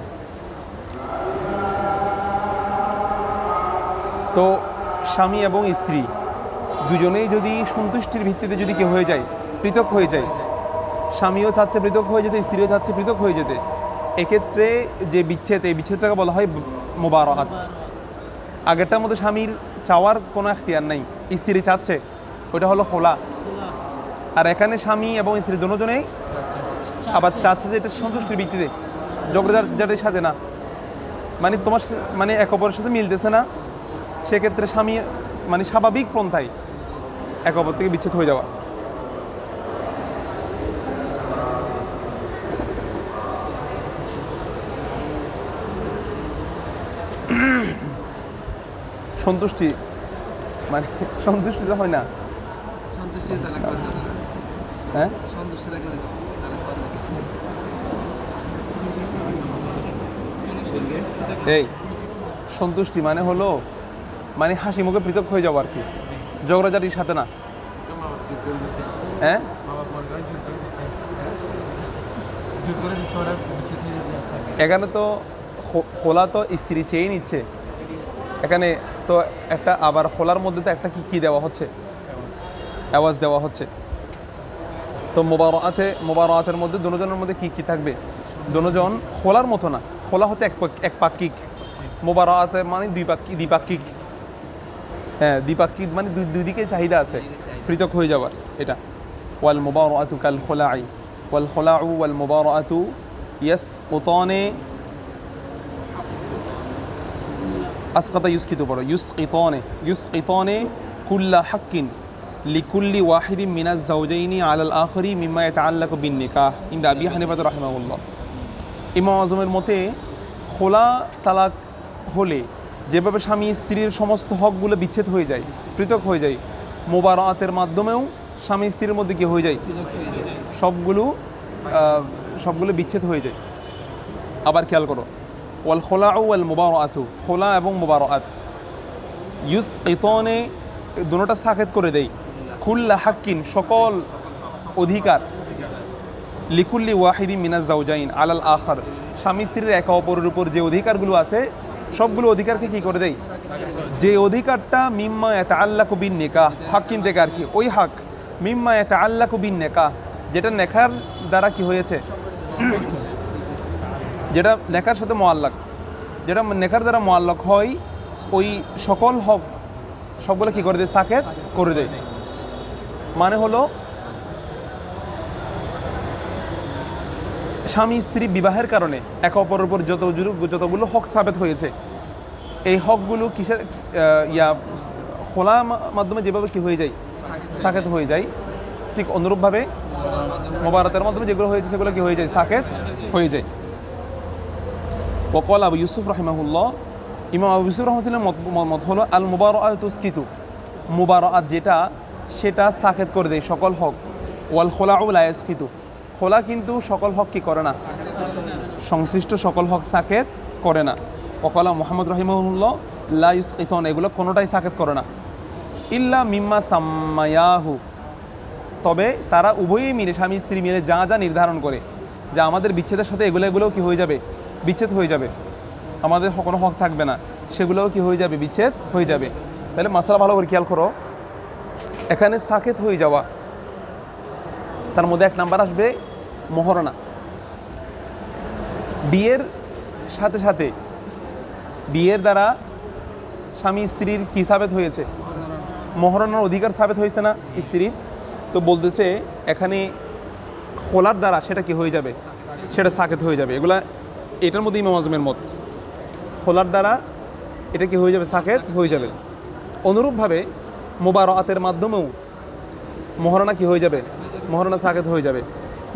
তো স্বামী এবং স্ত্রী দুজনেই যদি সন্তুষ্টির ভিত্তিতে যদি কি হয়ে যায়, পৃথক হয়ে যায়, স্বামীও চাচ্ছে পৃথক হয়ে যেতে, স্ত্রীও চাচ্ছে পৃথক হয়ে যেতে, এক্ষেত্রে যে বিচ্ছেদ, এই বিচ্ছেদটাকে বলা হয় মুবারাআত। আগেরটার মধ্যে স্বামীর চাওয়ার কোনো এখতিয়ার নাই, স্ত্রী চাচ্ছে, ওটা হলো খোলা। আর এখানে স্বামী এবং স্ত্রী দুজনেই আবার চাচ্ছে যে এটা সন্তুষ্টির ভিত্তিতে, ঝগড়াঝাটির সাথে না, মানে তোমার মানে এক অপরের সাথে মিলতেছে না, সেক্ষেত্রে স্বামী মানে স্বাভাবিক পন্থায় এক অপর থেকে বিচ্ছেদ হয়ে যাওয়া। সন্তুষ্টি মানে সন্তুষ্টি তো হয় না। হ্যাঁ, এই সন্তুষ্টি মানে হলো মানে হাসি মুখে পৃথক হয়ে যাবো আর কি, ঝগড়াঝাটির সাথে না। হ্যাঁ, এখানে তো খোলা তো স্ত্রী চেয়ে নিচ্ছে এখানে, তো একটা আবার খোলার মধ্যে তো একটা কি দেওয়া হচ্ছে? আওয়াজ দেওয়া হচ্ছে। তো মুবারাআতের মধ্যে দুজনের মধ্যে কি থাকবে? দুজন খোলার মতো না, খোলা হচ্ছে এক পাক্ষিক, মুবারাআতের মানে দ্বিপাক্ষিক। হ্যাঁ, দ্বিপাক্ষিক মানে দুই দিকে চাহিদা আছে পৃথক হয়ে যাওয়ার, এটা। ওয়াল মুবারাআতু কাল খুলাই ওয়াল খুলাউ ওয়াল মুবারাআতু ইয়াসকুতানে, আসকাতা ইউসকিতু পড়ো, ইউসকিতানে কুল্লা হাক্কিন লিকুল্লি ওয়াহিদিন মিনাজ যাওজাইনি আলাল আখরি মিম্মা ইয়াতাআল্লাকু বিন নিকাহ ইনদা আবি হানিফা রাহিমাহুল্লাহ। ইমাম আজমের মতে খোলা তালাক হলে যেভাবে স্বামী স্ত্রীর সমস্ত হকগুলো বিচ্ছেদ হয়ে যায়, পৃথক হয়ে যায়, মুবারাআতের মাধ্যমেও স্বামী স্ত্রীর মধ্যে কি হয়ে যায়? সবগুলো বিচ্ছেদ হয়ে যায়। আবার খেয়াল করো, ওয়াল খোলাউ ওয়াল মুবারাআতু, খোলা এবং মুবারাআত ইউসকিতানে দুটোটা সাকেত করে দেয়, কুল্লা হাক্কিন সকল অধিকার, লিকুল্লি ওয়াহিদিন মিনাজ যাওজাইন আলাল আখার স্বামী স্ত্রীর একে অপরের উপর যে অধিকারগুলো আছে সবগুলো অধিকারকে কি করে দেয়? যে অধিকারটা মিম্মা ইয়াতাআল্লাকু বিন নিকাহ, হক কিনতে আর কি, ওই হক মিম্মা ইয়াতাআল্লাকু বিন নিকাহ, যেটা নেকার দ্বারা কি হয়েছে, যেটা নেকার সাথে মুআল্লাক, যেটা নেকার দ্বারা মুআল্লাক হয়, ওই সকল হক সবগুলো কি করে দেয়, সাকেত করে দেয়। মানে হলো স্বামী স্ত্রী বিবাহের কারণে একে অপরের উপর যতগুলো হক সাবেত হয়েছে, এই হকগুলো কিসের খোলা মাধ্যমে যেভাবে কি হয়ে যায়, সাকেত হয়ে যায়, ঠিক অনুরূপভাবে মোবারতের মাধ্যমে যেগুলো হয়েছে সেগুলো কি হয়ে যায়, সাকেত হয়ে যায়। ওয়াকাল আবু ইউসুফ রাহিমাহুল্লাহ, ইমাম আবু ইউসুফ রহমতুল্লাহ মত হলো আল মুবারআত তুসকিতু, মুবারআত যেটা সেটা সাকেত করে দেয় সকল হক, ওয়াল খোলাউ লা ইয়াসকিতু, খোলা কিন্তু সকল হক কি করে না, সংশ্লিষ্ট সকল হক সাকেত করে না। ওয়াকাল মুহাম্মদ রাহিমাহুল্লাহ লা ইউসকিতুন, এগুলো কোনোটাই সাকেত করে না, ইল্লা মিম্মা সাম্মায়াহু, তবে তারা উভয়ই মিলে স্বামী স্ত্রী মিলে যা যা নির্ধারণ করে যে আমাদের বিচ্ছেদের সাথে এগুলোও কি হয়ে যাবে, বিচ্ছেদ হয়ে যাবে, আমাদের কোনো হক থাকবে না, সেগুলোও কি হয়ে যাবে, বিচ্ছেদ হয়ে যাবে। তাহলে মাসালা ভালো করে খেয়াল করো, এখানে সাকেত হয়ে যাওয়া, তার মধ্যে এক নাম্বার আসবে মোহরানা। বিয়ের সাথে সাথে বিয়ের দ্বারা স্বামী স্ত্রীর কি সাবেত হয়েছে, মোহরানার অধিকার সাবেত হয়েছে না স্ত্রীর, তো বলতেছে এখানে খোলার দ্বারা সেটা কি হয়ে যাবে, সেটা সাকেত হয়ে যাবে। এগুলা এটার মধ্যে ইমাম আজমের মত, খোলার দ্বারা এটা কি হয়ে যাবে, সাকেত হয়ে যাবে। অনুরূপভাবে মুবারআতের মাধ্যমেও মোহরানা কি হয়ে যাবে, মোহরানা সাকেত হয়ে যাবে।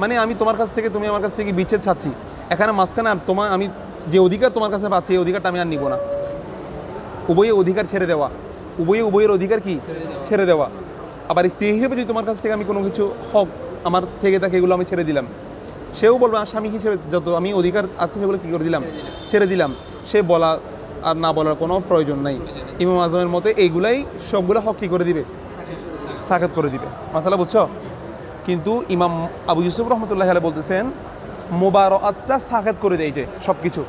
মানে আমি তোমার কাছ থেকে, তুমি আমার কাছ থেকে বিচ্ছেদ চাচ্ছি, এখানে মাঝখানে আর আমি যে অধিকার তোমার কাছে পাচ্ছি এই অধিকারটা আমি আর নিব না, উভয়ের অধিকার ছেড়ে দেওয়া, উভয়ের অধিকার কি ছেড়ে দেওয়া। আবার স্ত্রী হিসেবে যদি তোমার কাছ থেকে আমি কোনো কিছু হক আমার থেকে থাকে এগুলো আমি ছেড়ে দিলাম, সেও বলবে আর স্বামী হিসেবে যত আমি অধিকার আসতে সেগুলো কী করে দিলাম, ছেড়ে দিলাম, সে বলা আর না বলার কোনো প্রয়োজন নাই। ইমাম আজমের মতে এইগুলাই সবগুলো হক কী করে দিবে, সাকেত করে দিবে। মাসালা বুঝছো? কিন্তু ইমাম আবু ইউসুফ রহমতুল্লাহ আলাইহি বলতেছেন মুবারআতটা সাকেত করে দেয় যে সব কিছু,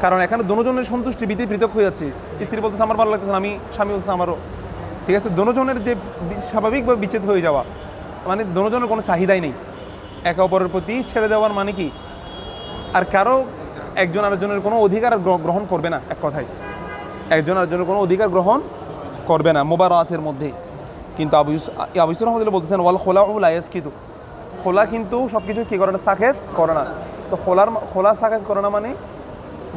কারণ এখানে দুজনের সন্তুষ্টি পৃথক হয়ে যাচ্ছে। স্ত্রী বলতেছে আমার ভালো লাগতেছে, আমি স্বামী বলতেছে আমারও, ঠিক আছে। দুজনের যে স্বাভাবিকভাবে বিচ্ছেদ হয়ে যাওয়া, মানে দুজনের কোনো চাহিদাই নেই, একে অপরের প্রতি ছেড়ে দেওয়ার মানে কি, আর কারো একজন আরেকজনের কোনো অধিকার গ্রহণ করবে না, এক কথায় একজন আরেকজনের কোনো অধিকার গ্রহণ করবে না মুবারআতের মধ্যে। কিন্তু আবু ইউসুফ রহমতুল্লাহ বলতেছেন ওয়াল খোলাউ লা ইয়াসকিতু, খোলা কিন্তু সব কিছু কী করে না, সাকেত করে না। তো খোলা সাকেত করে না মানে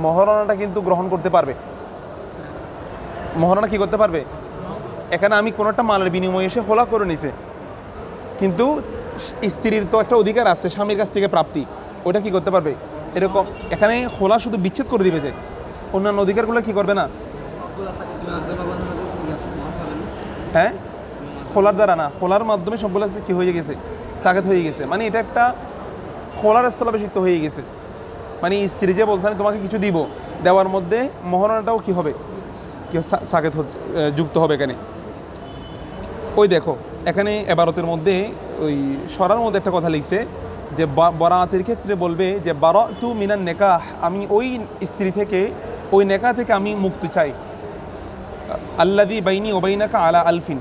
মহারণাটা কিন্তু গ্রহণ করতে পারবে, মহারণা কি করতে পারবে। এখানে আমি কোনো একটা মালের বিনিময়ে এসে খোলা করে নিছে, কিন্তু স্ত্রীর তো একটা অধিকার আছে স্বামীর কাছ থেকে প্রাপ্তি, ওটা কি করতে পারবে এরকম। এখানে খোলা শুধু বিচ্ছেদ করে দিবে, যে অন্যান্য অধিকারগুলো কি করবে না। হ্যাঁ, খোলার দ্বারা না, খোলার মাধ্যমে সবগুলো কি হয়ে গেছে, সাকেত হয়ে গেছে। মানে এটা একটা খোলার স্থলাভিষিক্ত হয়ে গেছে। মানে স্ত্রী যে বলছে আমি তোমাকে কিছু দিব, দেওয়ার মধ্যে মহারণাটাও কি হবে, কি সাকেত হচ্ছে, যুক্ত হবে এখানে। ওই দেখো এখানে এবারতের মধ্যে ওই সরার মধ্যে একটা কথা লিখছে যে বরাতের ক্ষেত্রে বলবে যে বারাতু মিনান নেকাহ, আমি ওই স্ত্রী থেকে, ওই নেকাহ থেকে আমি মুক্তি চাই। আল্লাযী বাইনি ওয়া বাইনাকা আলা আলফিন,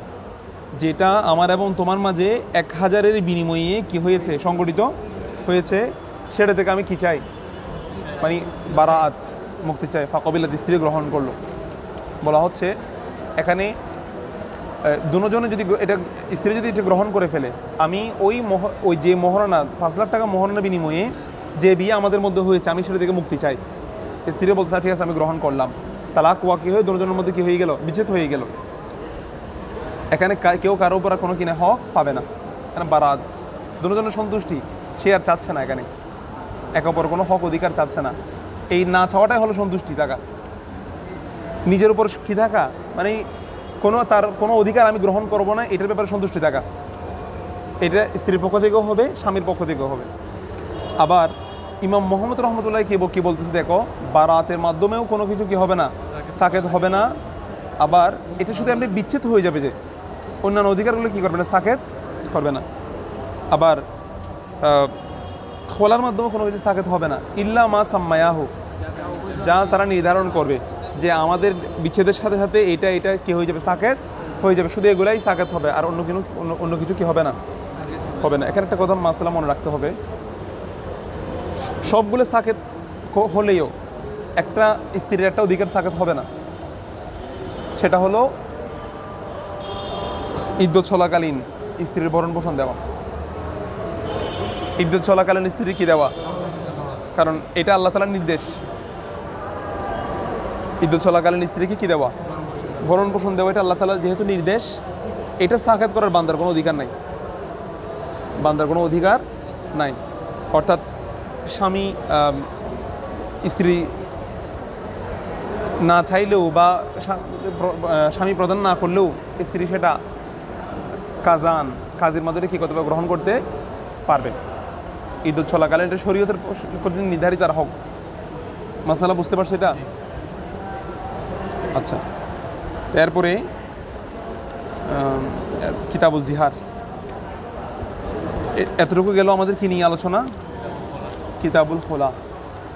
যেটা আমার এবং তোমার মাঝে 1000-এর বিনিময়ে কি হয়েছে, সংগঠিত হয়েছে, সেটা থেকে আমি কি চাই, মানে বারাত, মুক্তি চাই। ফাকাবিলাত, স্ত্রী গ্রহণ করলো। বলা হচ্ছে এখানে দুজনে যদি এটা, স্ত্রী যদি এটা গ্রহণ করে ফেলে, আমি ওই যে মহারণা 5 লাখ টাকা মহারণার বিনিময়ে যে বিয়ে আমাদের মধ্যে হয়েছে, আমি সেটা থেকে মুক্তি চাই। স্ত্রী বলছে ঠিক আছে আমি গ্রহণ করলাম। তালাক ওয়াকি হয়ে দুজনের মধ্যে কি হয়ে গেল, বিচ্ছেদ হয়ে গেল। এখানে কেউ কারো উপর কোনো কিনে হক পাবে না, এখানে বারাত, দুজনের সন্তুষ্টি, সে আর চাচ্ছে না, এখানে একে অপর কোনো হক অধিকার চাচ্ছে না। এই না চাওয়াটাই হলো সন্তুষ্টি থাকা, নিজের উপর কি থাকা, মানে তার কোনো অধিকার আমি গ্রহণ করব না, এটার ব্যাপারে সন্তুষ্টি থাকা। এটা স্ত্রীর পক্ষ থেকেও হবে, স্বামীর পক্ষ থেকেও হবে। আবার ইমাম মোহাম্মদ রহমতুল্লাহ কি বলতেছে দেখো, বারাতের মাধ্যমেও কোনো কিছু কি হবে না, সাকেত হবে না। আবার এটা শুধু এমনি বিচ্ছেদ হয়ে যাবে, যে অন্যান্য অধিকারগুলো কী করবে না, সাকেত করবে না। আবার খোলার মাধ্যমে কোনো কিছু সাকেত হবে না, ইল্লা মা সাম্মায়াহু, যা তারা নির্ধারণ করবে, যে আমাদের বিচ্ছেদের সাথে সাথে এটা এটা কি হয়ে যাবে, সাকেত হয়ে যাবে, শুধু এগুলাই সাকেত হবে, আর অন্য কিছু কি হবে না, হবে না। এখানে একটা কথা মাসলা মনে রাখতে হবে, সবগুলো সাকেত হলেও একটা স্ত্রীর একটা অধিকার সাকেত হবে না, সেটা হলো ইদ্যত চলাকালীন স্ত্রীর ভরণ পোষণ দেওয়া। ইদ্যত চলাকালীন স্ত্রীর কি দেওয়া, কারণ এটা আল্লাহ তাআলার নির্দেশ। ইদ্যত চলাকালীন স্ত্রীকে কি দেওয়া, ভরণ পোষণ দেওয়া, এটা আল্লাহ তাআলার যেহেতু নির্দেশ, এটা সাকাত করার বান্দার কোনো অধিকার নাই, বান্দার কোনো অধিকার নাই। অর্থাৎ স্বামী স্ত্রী না চাইলেও বা স্বামী প্রদান না করলেও স্ত্রী সেটা কাজের মাধ্যমে কী করতে পারবে, গ্রহণ করতে পারবে। ইদ্যত চলাকালীন এটা শরীয়তের নির্ধারিত আর হক। মাসালা বুঝতে পারছো এটা? আচ্ছা, তারপরে কিতাবুজ জিহার, এতটুকু গেল আমাদের কি নিয়ে আলোচনা, কিতাবুল খোলা।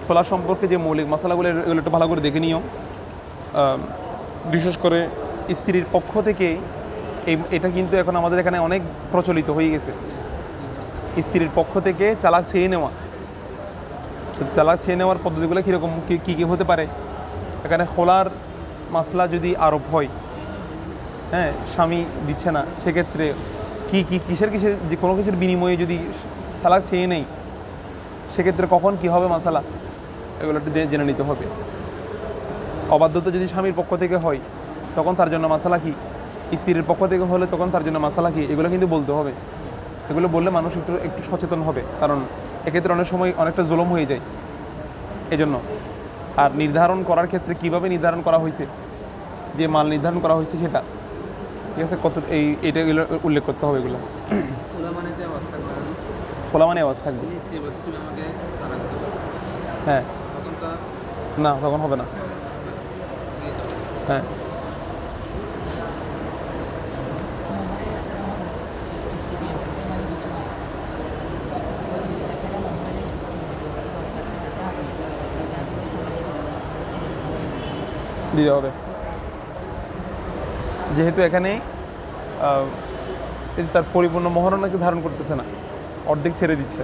খোলা সম্পর্কে যে মৌলিক মশালাগুলো এগুলো একটু ভালো করে দেখে নিও। বিশেষ করে স্ত্রীর পক্ষ থেকে এটা কিন্তু এখন আমাদের এখানে অনেক প্রচলিত হয়ে গেছে, স্ত্রীর পক্ষ থেকে চালাক চেয়ে নেওয়া। চালাক চেয়ে নেওয়ার পদ্ধতিগুলো কীরকম, কী কী হতে পারে? এখানে খোলার মাসলা যদি আরোপ হয়, হ্যাঁ, স্বামী দিচ্ছে না, সেক্ষেত্রে কিসের যে কোনো কিছুর বিনিময়ে যদি তালাক চেয়ে নেই, সেক্ষেত্রে কখন কি হবে মাসালা, এগুলো একটু জেনে নিতে হবে। অবাধ্যতা যদি স্বামীর পক্ষ থেকে হয় তখন তার জন্য মাসালা কি, স্ত্রীর পক্ষ থেকে হলে তখন তার জন্য মাসালা কি, এগুলো কিন্তু বলতে হবে। এগুলো বললে মানুষ একটু সচেতন হবে, কারণ এক্ষেত্রে অনেক সময় অনেকটা জুলুম হয়ে যায় এজন্য। আর নির্ধারণ করার ক্ষেত্রে কিভাবে নির্ধারণ করা হয়েছে, যে মাল নির্ধারণ করা হয়েছে সেটা, ঠিক আছে, এটা উল্লেখ করতে হবে। এগুলো খোলা মানে আওয়াজ থাকবে, হ্যাঁ, না তখন হবে না, হ্যাঁ। দিতে হবে, যেহেতু এখানে তার পরিপূর্ণ মহারণাকে ধারণ করতেছে না, অর্ধেক ছেড়ে দিচ্ছে।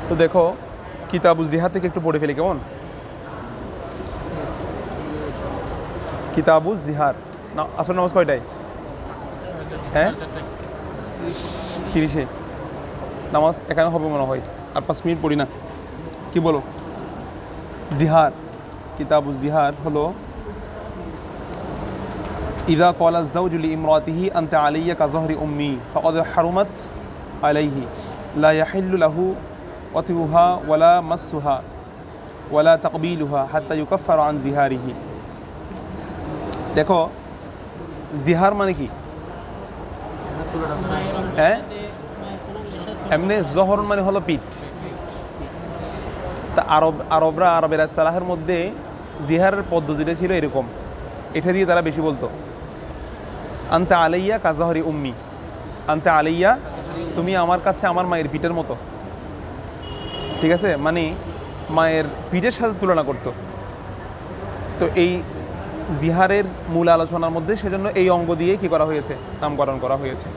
তো দেখো, কিতাবুজ জিহাদ থেকে একটু পড়ে ফেলি কেমন? কিতাবুজ জিহার না, আসল নামাজ কয়টায়? হ্যাঁ, 30-এ নামাজ এখানে হবে মনে হয়, আর 5 মিনিট পড়ি না, কি বলো? জিহার, কিতাবুজ জিহার হলো ইযা ক্বালা আয-যাওজু লিইমরাতিহি আনতা আলাইয়া কাযহরি উম্মি ফাকাদ হারুমাত আলাইহি লা ইয়াহিল্লু লাহু ওয়াতিউহা ওয়ালা মাসসুহা ওয়ালা তাকবিলুহা হাত্তা ইউকাফফারা আন জিহারিহি। দেখো, জিহার মানে কি? হ্যাঁ, এমনি জহর মানে হলো পিঠ। তা আরবের ইসতিলাহের মধ্যে জিহারের পদ্ধতিটা ছিল এরকম, এটা দিয়ে তারা বেশি বলতো, আনতা আলাইয়া কাযহরি উম্মি, আনতা আলাইয়া, তুমি আমার কাছে আমার মায়ের পিঠের মতো, ঠিক আছে, মানে মায়ের পিঠের সাথে তুলনা করতো। তো এই জিহারের মূল আলোচনার মধ্যে সেজন্য এই অঙ্গ দিয়ে কি করা হয়েছে, নামকরণ করা হয়েছে।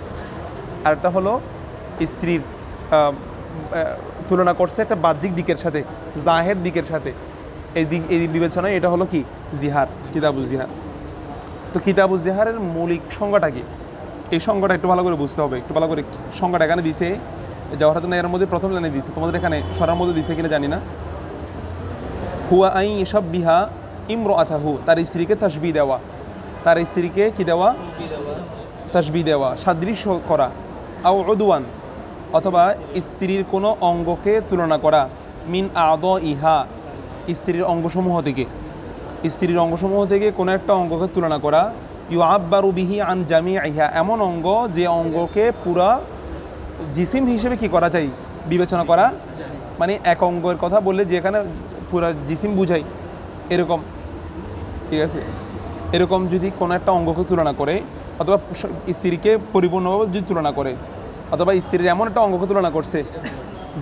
আরেকটা হলো স্ত্রীর তুলনা করছে একটা বাহ্যিক দিকের সাথে, জাহের দিকের সাথে, এই বিবেচনায় এটা হলো কি জিহার, কিতাবুজ জিহার। তো কিতাবুজ জিহারের মৌলিক সংজ্ঞাটা কি, এই সংজ্ঞাটা একটু ভালো করে বুঝতে হবে। একটু ভালো করে সংজ্ঞাটা এখানে দিছে, জাওহারাতুন নাইরের মধ্যে প্রথম লাইনে দিছে, তোমাদের এখানে সরার মধ্যে দিছে কিনা জানি না। হুয়া আই ইশাব্বিহা ইমরাআতাহু, তার স্ত্রীকে তাশবিহ দেওয়া, তার স্ত্রীকে কি দেওয়া, তাশবিহ দেওয়া, সাদৃশ্য করা, আও উদওয়ান, অথবা স্ত্রীর কোনো অঙ্গকে তুলনা করা, মিন আ'দাইহা, স্ত্রীর অঙ্গসমূহ থেকে, স্ত্রীর অঙ্গসমূহ থেকে কোনো একটা অঙ্গকে তুলনা করা, ইউআব্বারু বিহি আন জামিইহা, এমন অঙ্গ যে অঙ্গকে পুরা জিসিম হিসেবে কি করা যায়, বিবেচনা করা, মানে এক অঙ্গের কথা বললে যেখানে পুরা জিসিম বুঝাই এরকম, ঠিক আছে, এরকম যদি কোনো একটা অঙ্গকে তুলনা করে, অথবা স্ত্রীকে পরিপূর্ণভাবে যদি তুলনা করে, অথবা স্ত্রীর এমন একটা অঙ্গকে তুলনা করছে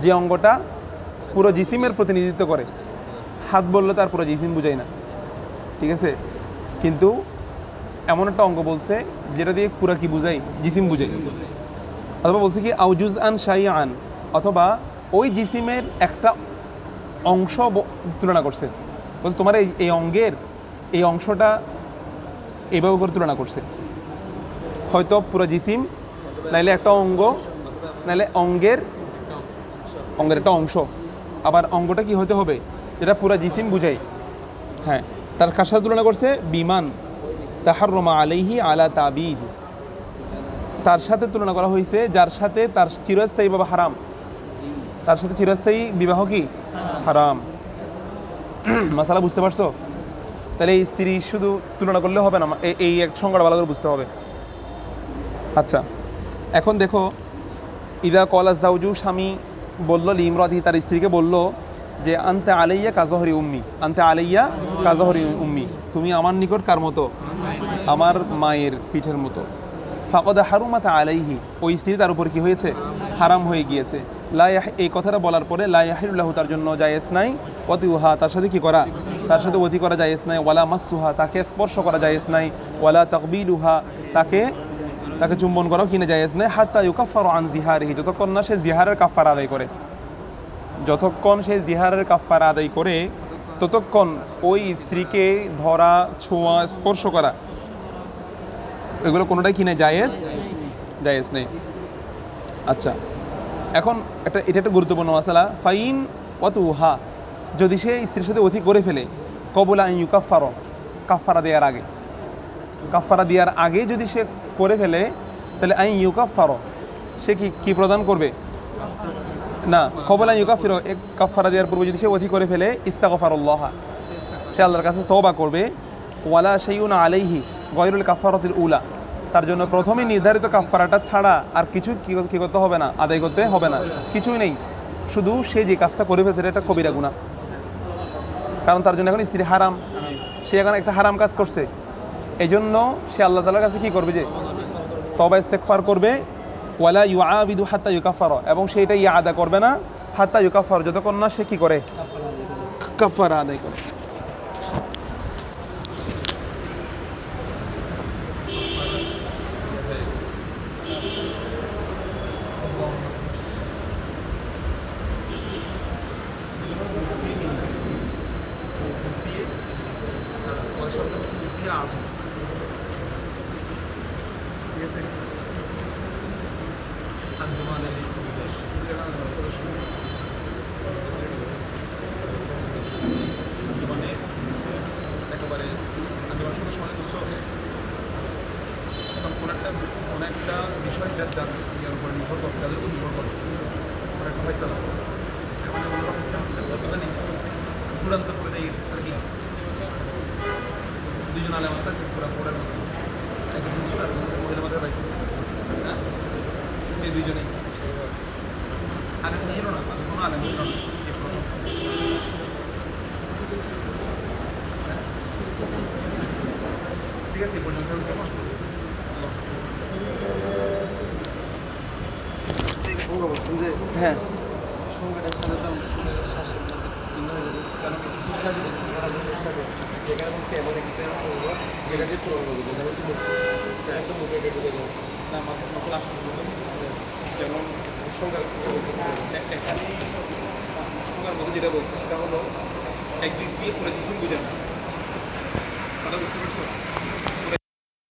যে অঙ্গটা পুরো জিসিমের প্রতিনিধিত্ব করে, হাত বললে তার পুরো জিসিম বুঝাই না, ঠিক আছে? কিন্তু এমন একটা অঙ্গ বলছে যেটা দিয়ে পুরা কি বুঝাই, জিসিম বুঝাই। অথবা বলছে কি আউজুজ আন শাই আন, অথবা ওই জিসিমের একটা অংশ তুলনা করছে, বলছে তোমার এই অঙ্গের এই অংশটা এইভাবে করে তুলনা করছে। হয়তো পুরো জিসিম, নাইলে একটা অঙ্গ, নাইলে অঙ্গের একটা অংশ। আবার অঙ্গটা কি হতে হবে, যেটা পুরো জিসিম বুঝাই। হ্যাঁ, তার কার সাথে তুলনা করছে? বিমান তাহাররমা আলাইহি আলা তাবিদ, তার সাথে তুলনা করা হয়েছে যার সাথে তার চিরস্থায়ী বাবা হারাম, তার সাথে চিরস্থায়ী বিবাহ কি হারাম। মাসালা বুঝতে পারছো? তাহলে এই স্ত্রী শুধু তুলনা করলে হবে না, এই এক সংজ্ঞাটা ভালো করে বুঝতে হবে। আচ্ছা, এখন দেখো, ইদা কলাস দাউজু, স্বামী বলল লিমরাতি, তার স্ত্রীকে বলল যে আনতে আলাইয়া কাজহরি উম্মি, আনতে আলাইয়া কাজহরি উম্মি, তুমি আমার নিকট কার মতো? আমার মায়ের পিঠের মতো। ফাকদা হারুমাতা আলাইহি, ওই স্ত্রী তার উপর কি হয়েছে? হারাম হয়ে গিয়েছে। এই কথাটা বলার পরে লা ইয়াহিলুল্লাহু, তার জন্য জায়েজ নাই, ওয়াতিউহা, তার সাথে কি করা? তার সাথে ওয়াতি করা জায়েজ নাই, ওয়ালা মাসসুহা, তাকে স্পর্শ করা জায়েজ নাই, ওয়ালা তাকবিলুহা, তাকে চুম্বন করাও কিনে জায়েজ নাই, হাত্তা ইউকাফফারু আন জিহারিহি, যতক্ষণ না সে জিহারের কাফফারা আদায় করে। যতক্ষণ সে জিহারের কাফফারা আদায় করে ততক্ষণ ওই স্ত্রীকে ধরা, ছোঁয়া, স্পর্শ করা, এগুলো কোনোটাই কিনে জায়েজ নেই। আচ্ছা, এখন এটা একটা গুরুত্বপূর্ণ মাসালা। ফাইন ওয়াতুহা, যদি সে স্ত্রীর সাথে অতি করে ফেলে, কবলা আন ইউকাফফারু, কাফফারা দেওয়ার আগে যদি সে করে ফেলে, তাহলে আইন ইউকাফফারু, সে কি প্রদান করবে? না, কবলা ইউকাফিরু, এক কাফফারা দেওয়ার পূর্বে যদি সে অতি করে ফেলে, ইস্তাগফারুল্লাহ, সে আল্লাহর কাছে তওবা করবে। ওয়ালা শাইউন আলাইহি গায়রুল কাফফারাতিল উলা, তার জন্য প্রথমে নির্ধারিত কাফফারাটা ছাড়া আর কিছু কি করতে হবে না, আদায় করতে হবে না, কিছুই নেই। শুধু সে যে কাজটা করে ফেলছে এটা কবিরা গুনাহ, কারণ তার জন্য এখন স্ত্রী হারাম, সে এখন একটা হারাম কাজ করছে। এই জন্য সে আল্লাহ তাআলার কাছে কি করবে? যে তওবা ইস্তেগফার করবে। ওয়ালা ইউআবিদু হাত্তা ইউকাফফার, এবং সে এটা আদা করবে না হাত্তা ইউকাফফার, যতক্ষণ না সে কি করে? কাফফারা আদায় করে। অনেকটা বিষয় যার উপর নির্ভর করে, তাদের উপর নির্ভর করে একটা ফয়সালা, এখন চূড়ান্ত করে দেয় আর কি। দুজন আলেম আছে পুরা পড়ার মতো, একজন হুজুর আর মহিলা মাথায় বাইক, হ্যাঁ, এই দুইজনেই আগে ছিল না, কোনো আলেম ছিল না। ঠিক আছে, এই পর্যন্ত বলছেন যে হ্যাঁ সংখ্যাটা সাথে শ্বাসের মধ্যে ভিন্ন হয়ে যাবে, কারণ কিছু কাজে বলছেন তারা সাথে যেখানে বলছে এমন একটা যেটা দিয়ে পুরো হবে, যেটা একদম মুখে কেটে দেবে না, মাছের মতো আসতে যেমন সংখ্যার সংখ্যার মধ্যে যেটা বলছে সেটা হলো একদিক দিয়ে পুরো কিছু বুঝে না, কথা বুঝতে পারছো?